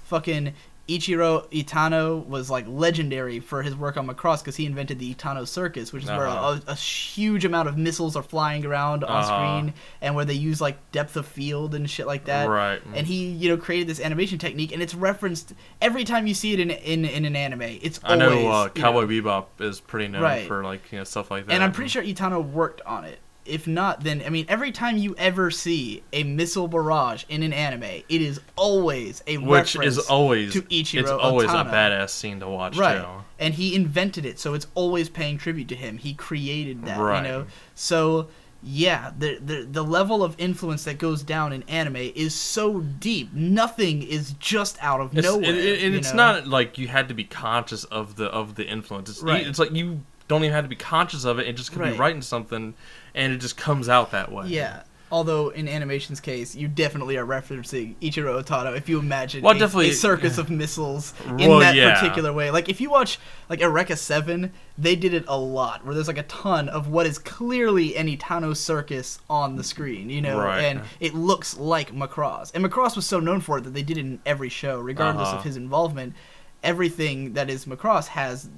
fucking Ichiro Itano was, like, legendary for his work on Macross because he invented the Itano Circus, which is where a huge amount of missiles are flying around on screen and where they use, like, depth of field and shit like that. Right. And he, created this animation technique, and it's referenced every time you see it in an anime. It's always... I know Cowboy Bebop is pretty known for, like, stuff like that. And I'm pretty sure Itano worked on it. If not, then, every time you ever see a missile barrage in an anime, it is always a reference to Ichiro It's always Otano. a badass scene to watch, right. too. And he invented it, so it's always paying tribute to him. He created that, So, yeah, the level of influence that goes down in anime is so deep. Nothing is just out of nowhere. It's not like you had to be conscious of the influence. It's like you don't even have to be conscious of it. It just could be writing something, and it just comes out that way. Yeah. Although in animation's case, you definitely are referencing Ichiro Otano if you imagine a circus of missiles in that particular way. Like if you watch like Eureka 7, they did it a lot, where there's like a ton of what is clearly an Itano circus on the screen, and it looks like Macross. And Macross was so known for it that they did it in every show, regardless of his involvement. Everything that is Macross has,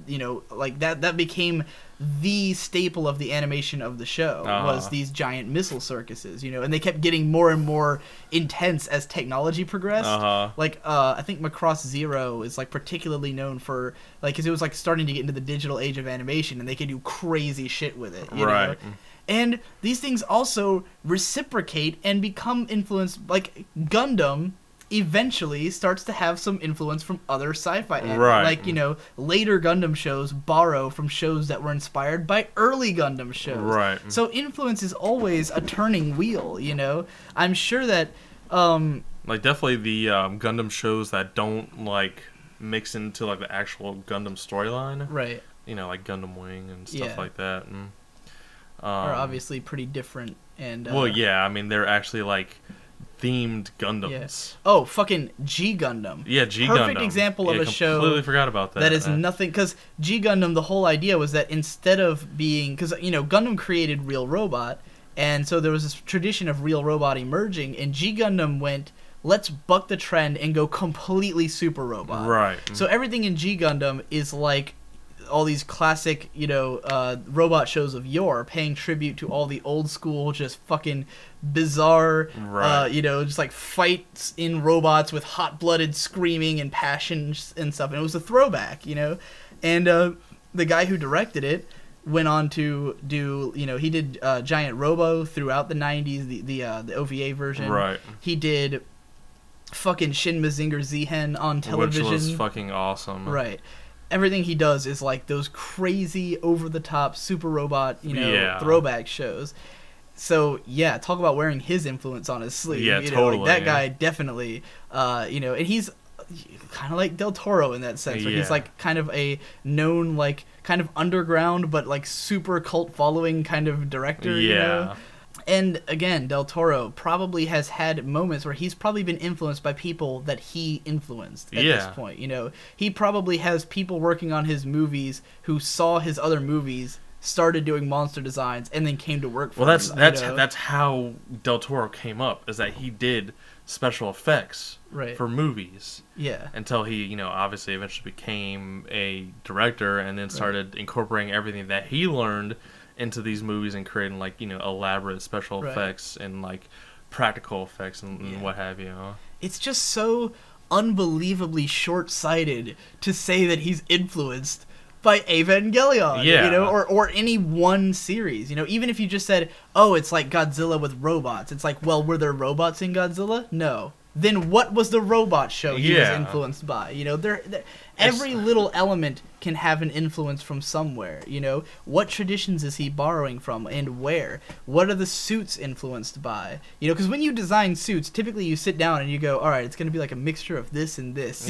like that became the staple of the animation of the show was these giant missile circuses, and they kept getting more and more intense as technology progressed. Like, I think Macross Zero is like particularly known for because it was like starting to get into the digital age of animation, and they could do crazy shit with it, you know? And these things also reciprocate and become influenced, like Gundam eventually starts to have some influence from other sci-fi anime. Like, later Gundam shows borrow from shows that were inspired by early Gundam shows. So influence is always a turning wheel, I'm sure that like definitely the Gundam shows that don't like mix into like the actual Gundam storyline. Like Gundam Wing and stuff like that. And, are obviously pretty different and they're actually like themed Gundams. Yeah. Oh, fucking G Gundam. Yeah, G Gundam. Perfect example of a show. Completely forgot about that. That is nothing, because G Gundam, the whole idea was that instead of being, because Gundam created Real Robot, and so there was this tradition of Real Robot emerging, and G Gundam went, let's buck the trend and go completely Super Robot. So everything in G Gundam is like all these classic, robot shows of yore, paying tribute to all the old school, just fucking bizarre, just like fights in robots with hot-blooded screaming and passion and stuff. And it was a throwback, And the guy who directed it went on to do, he did Giant Robo throughout the 90s, the OVA version. He did fucking Shin Mazinger Z-Hen on television. Which was fucking awesome. Right. Everything he does is like those crazy, over-the-top, super robot, throwback shows. So, yeah, talk about wearing his influence on his sleeve. Yeah, totally. That guy definitely, and he's kind of like Del Toro in that sense, where he's like kind of a known, like, kind of underground, but like super cult following kind of director, you know? And again, Del Toro probably has had moments where he's probably been influenced by people that he influenced at this point. He probably has people working on his movies who saw his other movies, started doing monster designs, and then came to work for him. That's how Del Toro came up, is that he did special effects for movies. Yeah. Until he, obviously eventually became a director and then started incorporating everything that he learned into these movies and creating elaborate special effects and like practical effects and what have you. It's just so unbelievably short-sighted to say that he's influenced by Evangelion, or any one series. Even if you just said, oh, it's like Godzilla with robots, it's like, well, were there robots in Godzilla? No. Then what was the robot show he was influenced by? Every little element can have an influence from somewhere. What traditions is he borrowing from and where? What are the suits influenced by? Because when you design suits, typically you sit down and you go, all right, it's going to be like a mixture of this and this.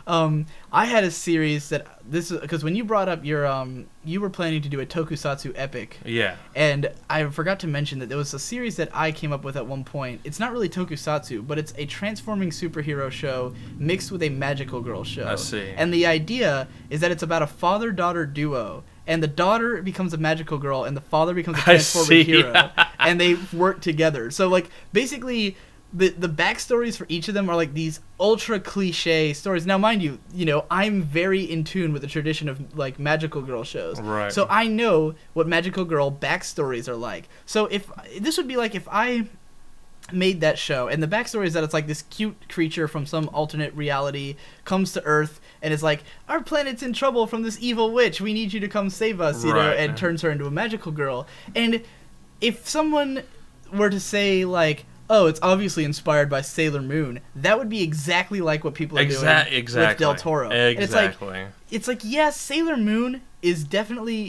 I had a series that because when you brought up your you were planning to do a tokusatsu epic. Yeah. And I forgot to mention that there was a series that I came up with at one point. It's not really tokusatsu, but it's a transforming superhero show mixed with a magical girl show. I see. And the idea is that it's about a father-daughter duo, and the daughter becomes a magical girl and the father becomes a transforming hero. And they work together. So like basically the backstories for each of them are like these ultra cliche stories. Now, mind you, I'm very in tune with the tradition of like magical girl shows. Right. So I know what magical girl backstories are like. So if this would be like if I made that show and the backstory is that it's like this cute creature from some alternate reality comes to Earth and is like, our planet's in trouble from this evil witch, we need you to come save us, and turns her into a magical girl. And if someone were to say like, oh, it's obviously inspired by Sailor Moon, that would be exactly like what people are doing with Del Toro. Exactly. And it's like, yes, Sailor Moon is definitely,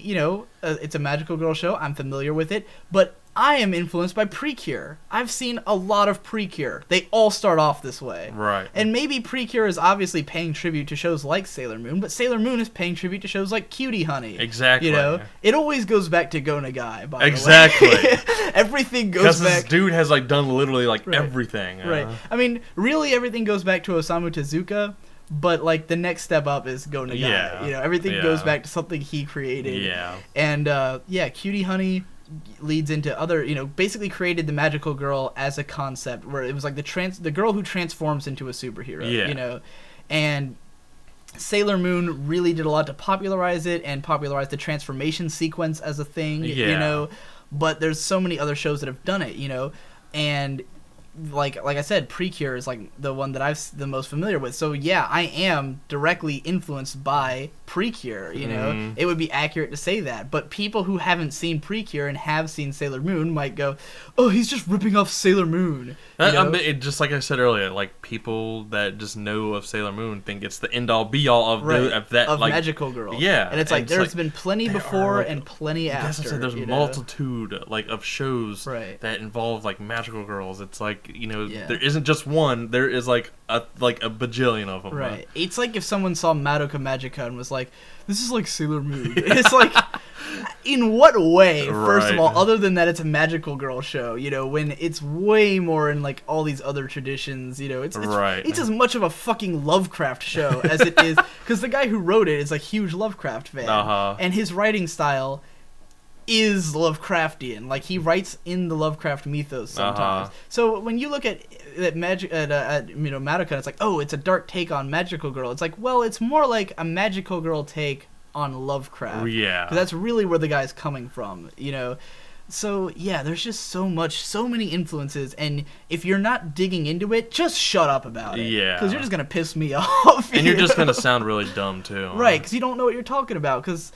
it's a magical girl show. I'm familiar with it. But I am influenced by Precure. I've seen a lot of Precure. They all start off this way. Right. And maybe Precure is obviously paying tribute to shows like Sailor Moon, but Sailor Moon is paying tribute to shows like Cutie Honey. Exactly. It always goes back to Go Nagai, by the way. Everything goes back. This dude has like done literally like everything. Right. I mean, really everything goes back to Osamu Tezuka. But like the next step up is Go Nagai. Yeah. Everything goes back to something he created. Yeah. And Cutie Honey leads into other, basically created the magical girl as a concept where it was like the girl who transforms into a superhero, and Sailor Moon really did a lot to popularize it and popularize the transformation sequence as a thing, but there's so many other shows that have done it, and like I said, Precure is like the one that I'm the most familiar with. So yeah, I am directly influenced by Precure. It would be accurate to say that. But people who haven't seen Precure and have seen Sailor Moon might go, "Oh, he's just ripping off Sailor Moon." Just like I said earlier, like people that just know of Sailor Moon think it's the end all be all of that of like, magical girl. Yeah, and it's like there's been plenty before and plenty after. There's multitude like of shows that involve like magical girls. It's like there isn't just one. There is like a bajillion of them. Right. It's like if someone saw Madoka Magica and was like, "This is like Sailor Moon." It's like, in what way? First of all, other than that, it's a magical girl show. When it's way more in like all these other traditions. It's as much of a fucking Lovecraft show as it is, because the guy who wrote it is a huge Lovecraft fan, and his writing style is Lovecraftian. Like he writes in the Lovecraft mythos sometimes. So when you look at Madoka, it's like, oh, it's a dark take on magical girl. It's like, well, it's more like a magical girl take on Lovecraft. Yeah, 'cause that's really where the guy's coming from. So yeah, there's just so many influences, and if you're not digging into it, just shut up about it. Yeah, because you're just gonna piss me off. And you're just gonna sound really dumb too. Right? Because you don't know what you're talking about. Because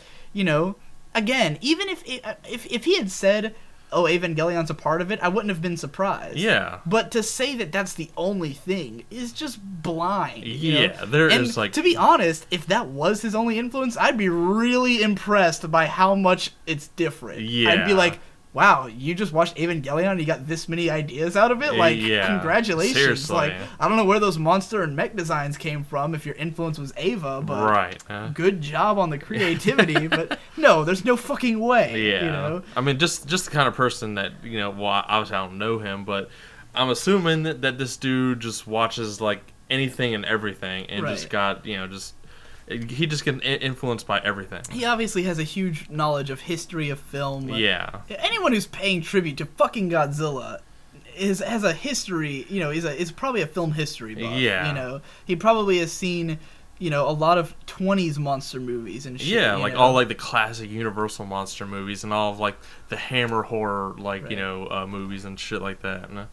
again, even if he had said, oh, Evangelion's a part of it, I wouldn't have been surprised. Yeah. But to say that that's the only thing is just blind. Yeah, there is like... To be honest, if that was his only influence, I'd be really impressed by how much it's different. Yeah. I'd be like, wow, you just watched Evangelion and you got this many ideas out of it? Like, congratulations. Seriously. Like, I don't know where those monster and mech designs came from if your influence was Eva, but good job on the creativity. But no, there's no fucking way. Yeah. You know? I mean, just the kind of person that, you know, well, obviously I don't know him, but I'm assuming that this dude just watches, like, anything and everything and just got, you know, he just gets influenced by everything. He obviously has a huge knowledge of history of film. Yeah. Anyone who's paying tribute to fucking Godzilla has a history, you know, is probably a film history buff. Yeah. You know, he probably has seen, you know, a lot of 20s monster movies and shit. Yeah, like all like the classic Universal monster movies and all of like the Hammer horror like, you know, movies and shit like that. And,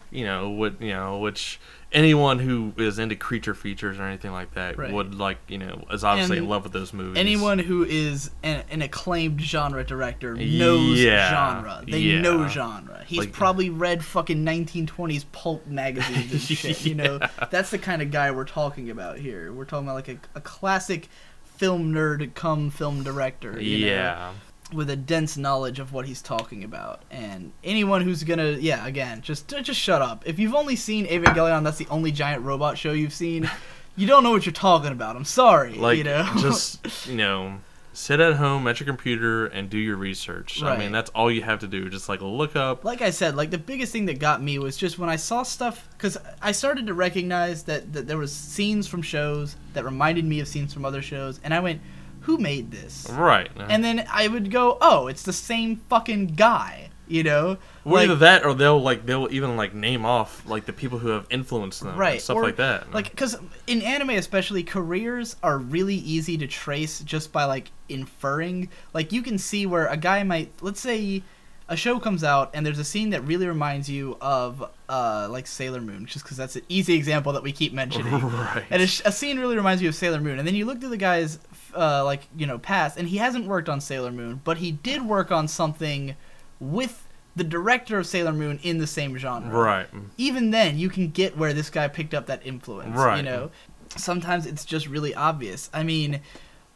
you know, which anyone who is into creature features or anything like that would like, you know, is obviously in love with those movies. Anyone who is an acclaimed genre director knows genre. They know genre. He's like, probably read fucking 1920s pulp magazines and shit. You know, that's the kind of guy we're talking about here. We're talking about like a classic film nerd come film director. You know, with a dense knowledge of what he's talking about. And anyone who's gonna, again, just shut up. If you've only seen Evangelion, that's the only giant robot show you've seen, you don't know what you're talking about. I'm sorry. Like, you know? Just, you know, sit at home at your computer and do your research. I mean, that's all you have to do. Just, like, look up. Like I said, like, the biggest thing that got me was just when I saw stuff, because I started to recognize that there was scenes from shows that reminded me of scenes from other shows, and I went, who made this? Right. And then I would go, oh, it's the same fucking guy, you know? Well, like, either that or they'll even like name off like the people who have influenced them and stuff like that. Like, because in anime especially, careers are really easy to trace just by like inferring. Like, you can see where a guy might, let's say a show comes out and there's a scene that really reminds you of like Sailor Moon, just because that's an easy example that we keep mentioning. Right. And a scene really reminds you of Sailor Moon, and then you look through the guy's like, you know, past, and he hasn't worked on Sailor Moon, but he did work on something with the director of Sailor Moon in the same genre. Right. Even then, you can get where this guy picked up that influence. Right. You know, sometimes it's just really obvious. I mean,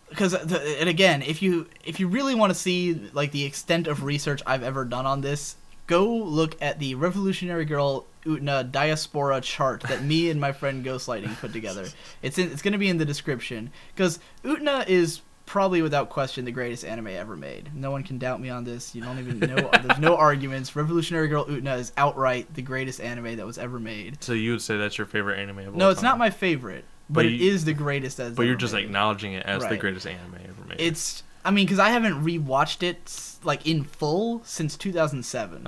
because and again, if you really want to see like the extent of research I've ever done on this, go look at the Revolutionary Girl Utena diaspora chart that me and my friend Ghostlighting put together. It's going to be in the description, because Utena is probably without question the greatest anime ever made. No one can doubt me on this. You don't even know. There's no arguments. Revolutionary Girl Utena is outright the greatest anime that was ever made. So you would say that's your favorite anime of all time? No, it's not my favorite, but it is the greatest as. But you're just acknowledging it as the greatest anime ever made. It's. I mean, because I haven't rewatched it like in full since 2007.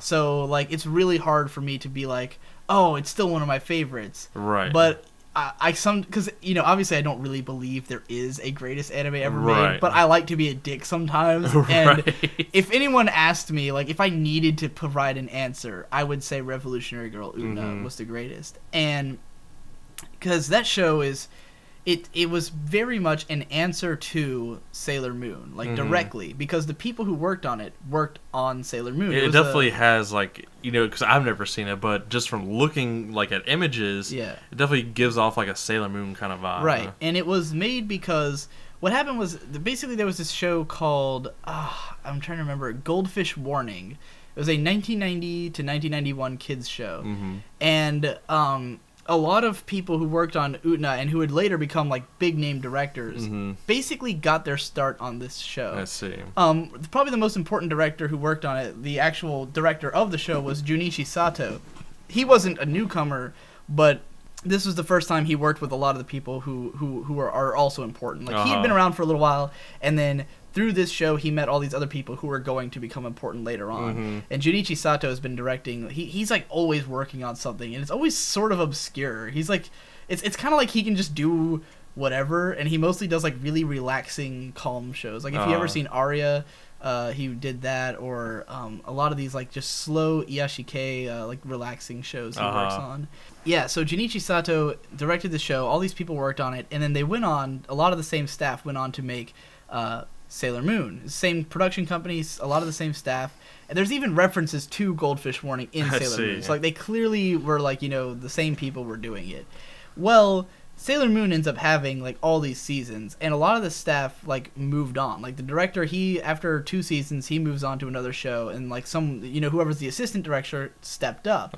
So like, it's really hard for me to be like, oh, it's still one of my favorites. Right. But because you know, obviously I don't really believe there is a greatest anime ever made, but I like to be a dick sometimes. And if anyone asked me, like, if I needed to provide an answer, I would say Revolutionary Girl Utena was the greatest. And because that show is. It was very much an answer to Sailor Moon, like directly, because the people who worked on it worked on Sailor Moon. It definitely has, like, you know, because I've never seen it, but just from looking like at images, it definitely gives off like a Sailor Moon kind of vibe. Right, and it was made because what happened was basically there was this show called I'm trying to remember, Goldfish Warning. It was a 1990 to 1991 kids show, and a lot of people who worked on Utena and who would later become like big name directors basically got their start on this show. I see. Probably the most important director who worked on it, the actual director of the show, was Junichi Sato. He wasn't a newcomer, but this was the first time he worked with a lot of the people who are also important. Like, he had been around for a little while, and then through this show, he met all these other people who were going to become important later on. And Junichi Sato has been directing. He's like always working on something, and it's always sort of obscure. He's like, it's kind of like he can just do whatever, and he mostly does like really relaxing, calm shows. Like, if you ever seen Aria, he did that, or a lot of these like just slow Iyashikei, like relaxing shows he works on. Yeah, so Junichi Sato directed the show. All these people worked on it, and then they went on. A lot of the same staff went on to make Sailor Moon. Same production companies, a lot of the same staff. And there's even references to Goldfish Warning in Sailor Moon. So like they clearly were like, the same people were doing it. Well, Sailor Moon ends up having like all these seasons, and a lot of the staff like moved on. Like the director, after 2 seasons, he moves on to another show, and like whoever's the assistant director stepped up.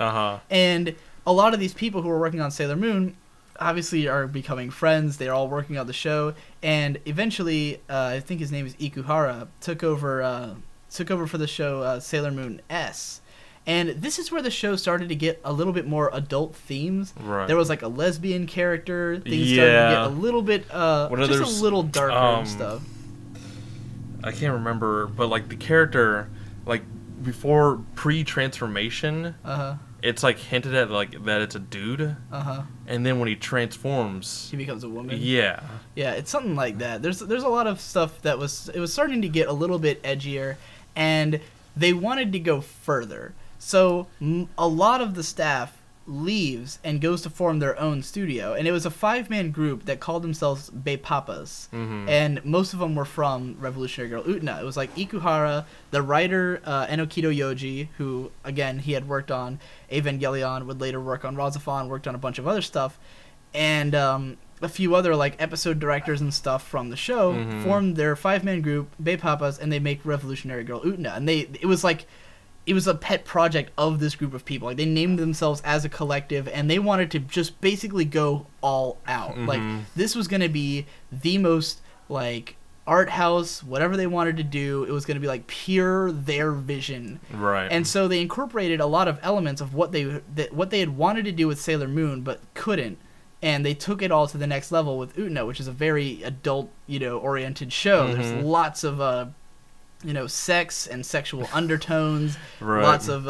And a lot of these people who were working on Sailor Moon obviously are becoming friends. They're all working on the show, and eventually, I think his name is Ikuhara, took over for the show Sailor Moon S. And this is where the show started to get a little bit more adult themes. Right. There was like a lesbian character. Things started to get a little bit, just a little darker and stuff. I can't remember, but like the character, like before pre-transformation, it's like hinted at like that it's a dude. And then when he transforms, he becomes a woman. Yeah, it's something like that. There's a lot of stuff it was starting to get a little bit edgier, and they wanted to go further. So a lot of the staff leaves and goes to form their own studio, and it was a 5-man group that called themselves Beipapas, and most of them were from Revolutionary Girl Utena. It was like Ikuhara, the writer Enokido Yoji, who again he had worked on Evangelion, would later work on Razafon, worked on a bunch of other stuff, and a few other like episode directors and stuff from the show formed their 5-man group Beipapas, and they make Revolutionary Girl Utena, and it was a pet project of this group of people. Like they named themselves as a collective, and they wanted to just basically go all out. Like this was going to be the most like art house, whatever they wanted to do. It was going to be like pure their vision. Right. And so they incorporated a lot of elements of what they had wanted to do with Sailor Moon but couldn't. And they took it all to the next level with Utena, which is a very adult, oriented show. There's lots of sex and sexual undertones, lots of,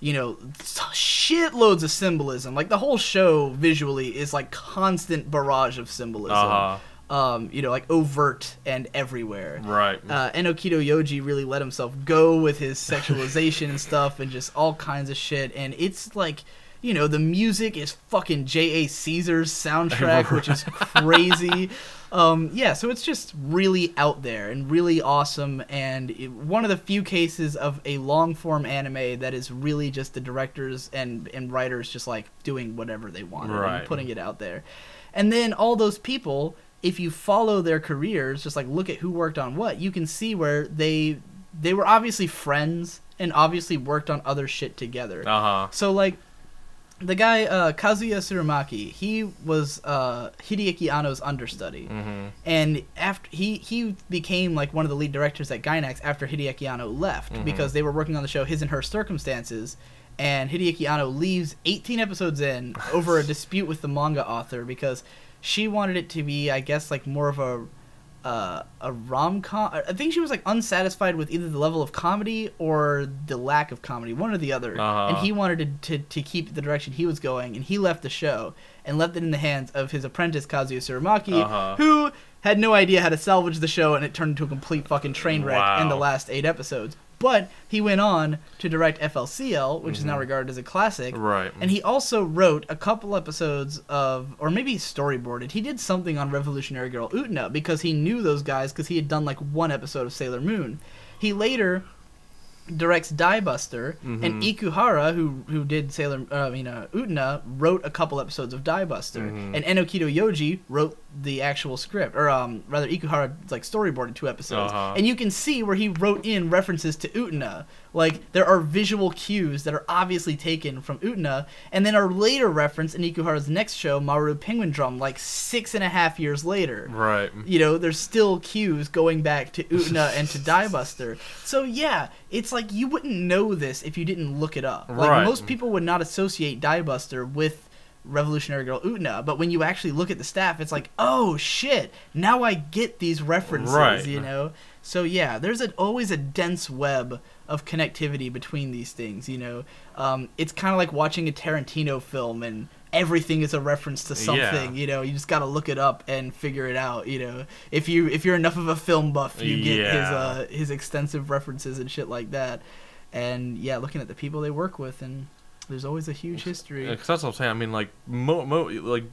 shitloads of symbolism. Like, the whole show visually is, like, constant barrage of symbolism. Like, overt and everywhere. Right. Enokido Yoji really let himself go with his sexualization and stuff and just all kinds of shit. And it's, like, the music is fucking J.A. Caesar's soundtrack, which is crazy. So it's just really out there and really awesome, and one of the few cases of a long-form anime that is really just the directors and writers just, like, doing whatever they want and putting it out there. And then all those people, if you follow their careers, just, like, look at who worked on what, you can see where they were obviously friends and obviously worked on other shit together. So, like, the guy, Kazuya Tsurumaki, he was Hideaki Anno's understudy. And after he became like one of the lead directors at Gainax after Hideaki Anno left, because they were working on the show His and Her Circumstances, and Hideaki Anno leaves 18 episodes in over a dispute with the manga author because she wanted it to be, I guess, like more of a rom-com. I think she was like unsatisfied with either the level of comedy or the lack of comedy, one or the other. And he wanted to keep the direction he was going, and he left the show and left it in the hands of his apprentice Kazuya Tsurumaki, who had no idea how to salvage the show, and it turned into a complete fucking train wreck in the last 8 episodes. But he went on to direct FLCL, which is now regarded as a classic. Right. And he also wrote a couple episodes of, or maybe he storyboarded. He did something on Revolutionary Girl Utena because he knew those guys because he had done like 1 episode of Sailor Moon. He later directs Die Buster, and Ikuhara, who did Utena, wrote a couple episodes of Die Buster, and Enokido Yoji wrote the actual script, or rather Ikuhara like storyboarded 2 episodes, and you can see where he wrote in references to Utena. Like, there are visual cues that are obviously taken from Utena, and then are later referenced in Ikuhara's next show, Maru Penguin Drum, like 6.5 years later. Right. There's still cues going back to Utena and to Die Buster. So yeah, it's like you wouldn't know this if you didn't look it up. Like, most people would not associate Die Buster with Revolutionary Girl Utena, but when you actually look at the staff, it's like, oh shit, now I get these references, So yeah, there's always a dense web of connectivity between these things, It's kind of like watching a Tarantino film and everything is a reference to something, you just got to look it up and figure it out, If you're enough of a film buff, you get his extensive references and shit like that. And yeah, looking at the people they work with, and there's always a huge history. Because that's what I'm saying. I mean, like, like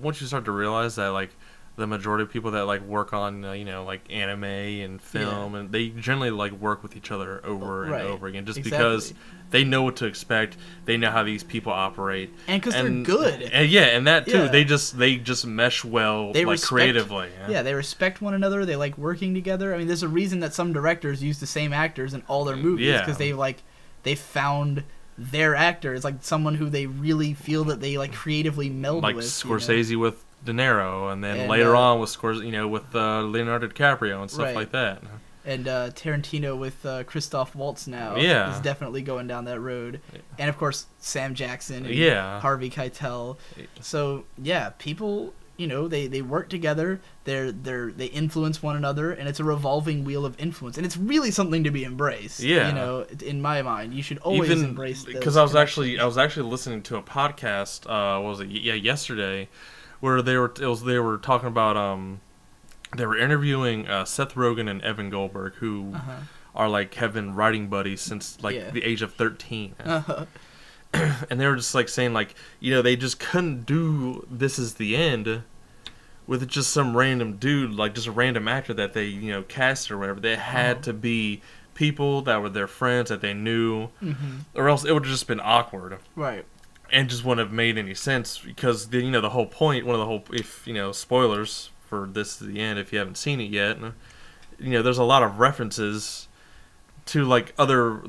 once you start to realize that, like, the majority of people that like work on like anime and film, and they generally like work with each other over and over again, just because they know what to expect. They know how these people operate, and because they're good. And that too. They just mesh well, creatively. Yeah, they respect one another. They like working together. I mean, there's a reason that some directors use the same actors in all their movies, because they found their actor. It's like someone who they really feel that they like creatively meld with. Like Scorsese with De Niro, and then later on with with Leonardo DiCaprio and stuff like that. And Tarantino with Christoph Waltz now is definitely going down that road. Yeah. And of course Sam Jackson and Harvey Keitel. So people, they work together. They influence one another, and it's a revolving wheel of influence, and it's really something to be embraced. Yeah, in my mind, you should always embrace this. Because I was actually listening to a podcast. Yesterday, where they were talking about they were interviewing Seth Rogen and Evan Goldberg, who have been writing buddies since the age of 13. And they were just saying they just couldn't do This Is the End with just some random dude, just a random actor that they cast or whatever. They had to be people that were their friends that they knew, or else it would have just been awkward, right? And just wouldn't have made any sense, because the whole point, spoilers for This Is the End if you haven't seen it yet, there's a lot of references to other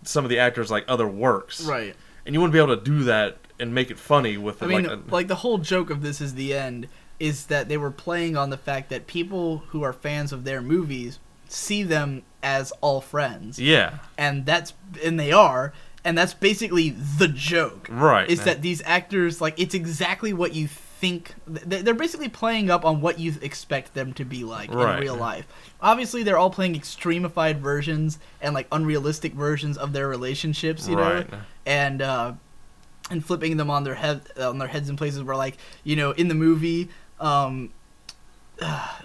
some of the actors other works, right? And you wouldn't be able to do that and make it funny with the whole joke of This Is the End is that they were playing on the fact that people who are fans of their movies see them as all friends. Yeah. And they are, and that's basically the joke. Right. Is that these actors, it's exactly what you think. They're basically playing up on what you expect them to be in real life. Obviously, they're all playing extremified versions and unrealistic versions of their relationships, know, and flipping them on their heads in places where, in the movie,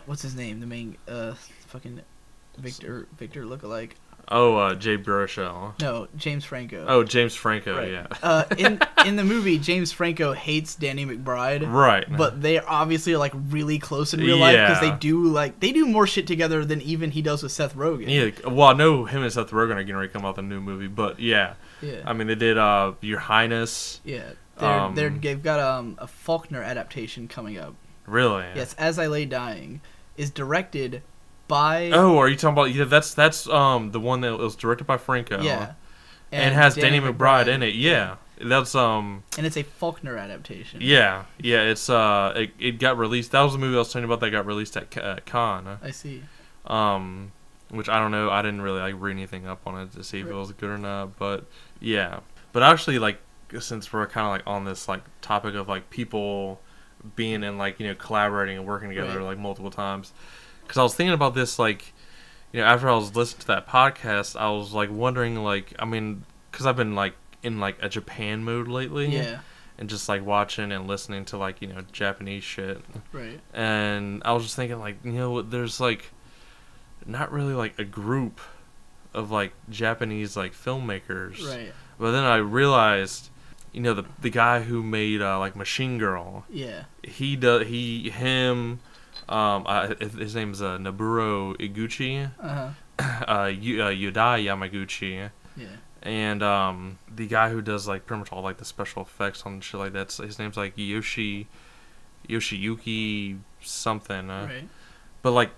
what's his name? The main fucking Victor lookalike. Oh, Jay Baruchel. No, James Franco. Oh, James Franco, right. Yeah. In the movie, James Franco hates Danny McBride. Right. But they obviously are really close in real life, because they do more shit together than even he does with Seth Rogen. Yeah. Well, I know him and Seth Rogen are getting ready to come out with a new movie, but yeah. Yeah. I mean, they did Your Highness. Yeah. They've got a Faulkner adaptation coming up. Really? Yes, As I Lay Dying is directed by... Oh, are you talking about... Yeah, that's the one that was directed by Franco. Yeah. And has Danny McBride in it. Yeah. That's And it's a Faulkner adaptation. Yeah. Yeah, it's it got released. That was the movie I was telling you about that got released at Cannes. I see. Which I don't know. I didn't really read anything up on it to see if it was good or not, but yeah. But actually, since we're kind of on this topic of people being in collaborating and working together multiple times, because I was thinking about this after I was listening to that podcast, I was wondering because I've been in a Japan mode lately, yeah, and just watching and listening to Japanese shit, right? And I was just thinking there's not really a group of Japanese filmmakers, right? But then I realized, the guy who made Machine Girl, yeah, his name's Nobuo Iguchi, Yudai Yamaguchi, yeah, and the guy who does pretty much all the special effects on shit like that, his name's Yoshiyuki something, right? But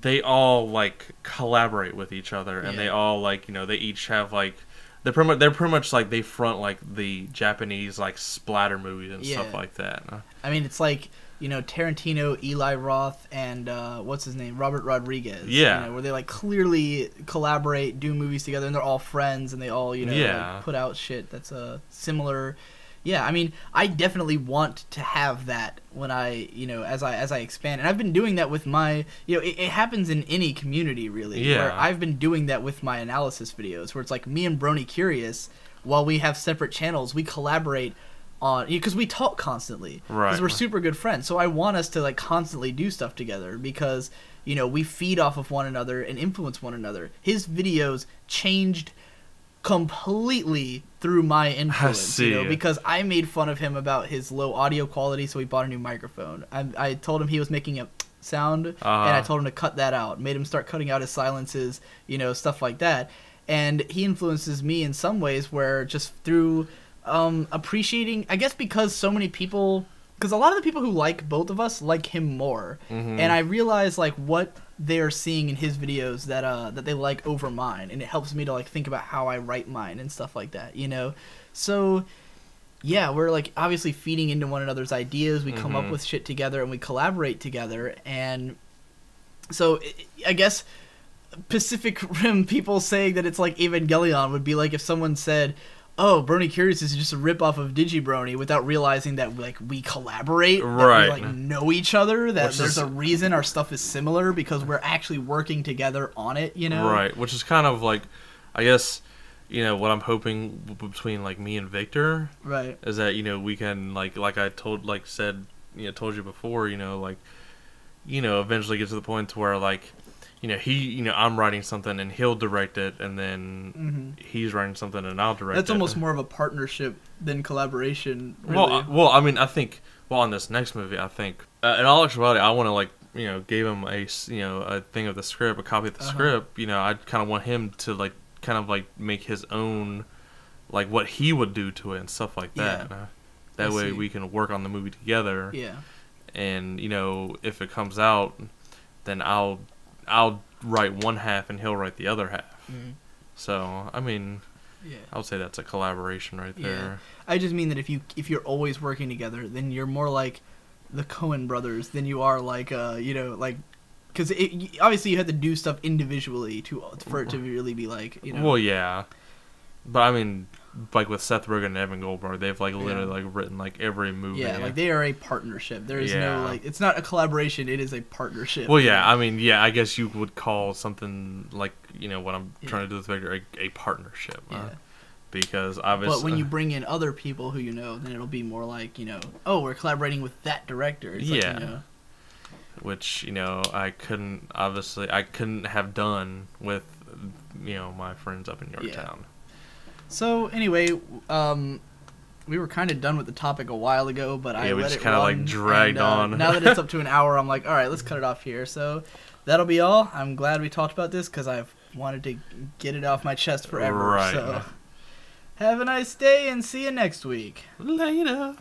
they all collaborate with each other, and they all they each have they're pretty much they front the Japanese splatter movies and stuff like that. I mean, it's Tarantino, Eli Roth, and what's his name, Robert Rodriguez. Yeah, where they clearly collaborate, do movies together, and they're all friends, and they all put out shit that's similar. Yeah, I mean, I definitely want to have that when I, as I expand. And I've been doing that with my, it happens in any community, really. Yeah. Where I've been doing that with my analysis videos, where it's me and Brony Curious, while we have separate channels, we collaborate on, because we talk constantly. Right. Because we're super good friends. So I want us to, constantly do stuff together, because, we feed off of one another and influence one another. His videos changed completely through my influence, because I made fun of him about his low audio quality, so he bought a new microphone. I told him he was making a sound, and I told him to cut that out. Made him start cutting out his silences, stuff like that. And he influences me in some ways where just through appreciating, I guess because so many people, because a lot of the people who like both of us like him more. Mm-hmm. And I realize like what they're seeing in his videos that they like over mine, and it helps me to like think about how I write mine and stuff like that, So yeah, we're like obviously feeding into one another's ideas. We come up with shit together and we collaborate together. And so I guess Pacific Rim people saying that it's like Evangelion would be like if someone said, oh, Brony Curious is just a ripoff of Digibrony, without realizing that like we collaborate, right? That we like know each other, that there's a reason our stuff is similar because we're actually working together on it, Right, which is kind of like, I guess, what I'm hoping between like me and Victor, right, is that we can like I told you before, eventually get to the point to where like. I'm writing something and he'll direct it, and then he's writing something and I'll direct it. That's almost more of a partnership than collaboration, really. Well, I mean, I think, on this next movie, I think, in all actuality, I want to, like, gave him a thing of the script, a copy of the script. I kind of want him to, like, make his own, like, what he would do to it and stuff like that. Yeah. That way we can work on the movie together. Yeah. And, if it comes out, then I'll write one half and he'll write the other half. Mm. So, I mean, I would say that's a collaboration right there. Yeah. I just mean that if you're always working together, then you're more like the Coen brothers than you are like, because obviously you have to do stuff individually for it to really be like, Well, yeah. But, I mean, like with Seth Rogen and Evan Goldberg, they've like literally like written like every movie. Yeah, like they are a partnership. There is no like, it's not a collaboration, it is a partnership. Well, yeah, I mean, I guess you would call something like, what I'm trying to do with Victor a partnership. Because obviously. But when you bring in other people who then it'll be more like, oh, we're collaborating with that director. It's like, which, I couldn't have done with, my friends up in Yorktown. So anyway, we were kind of done with the topic a while ago, but I let it run. We just kind of like dragged on. Now that it's up to an hour, I'm like, all right, let's cut it off here. So that'll be all. I'm glad we talked about this because I've wanted to get it off my chest forever. Right. So have a nice day and see you next week. Later.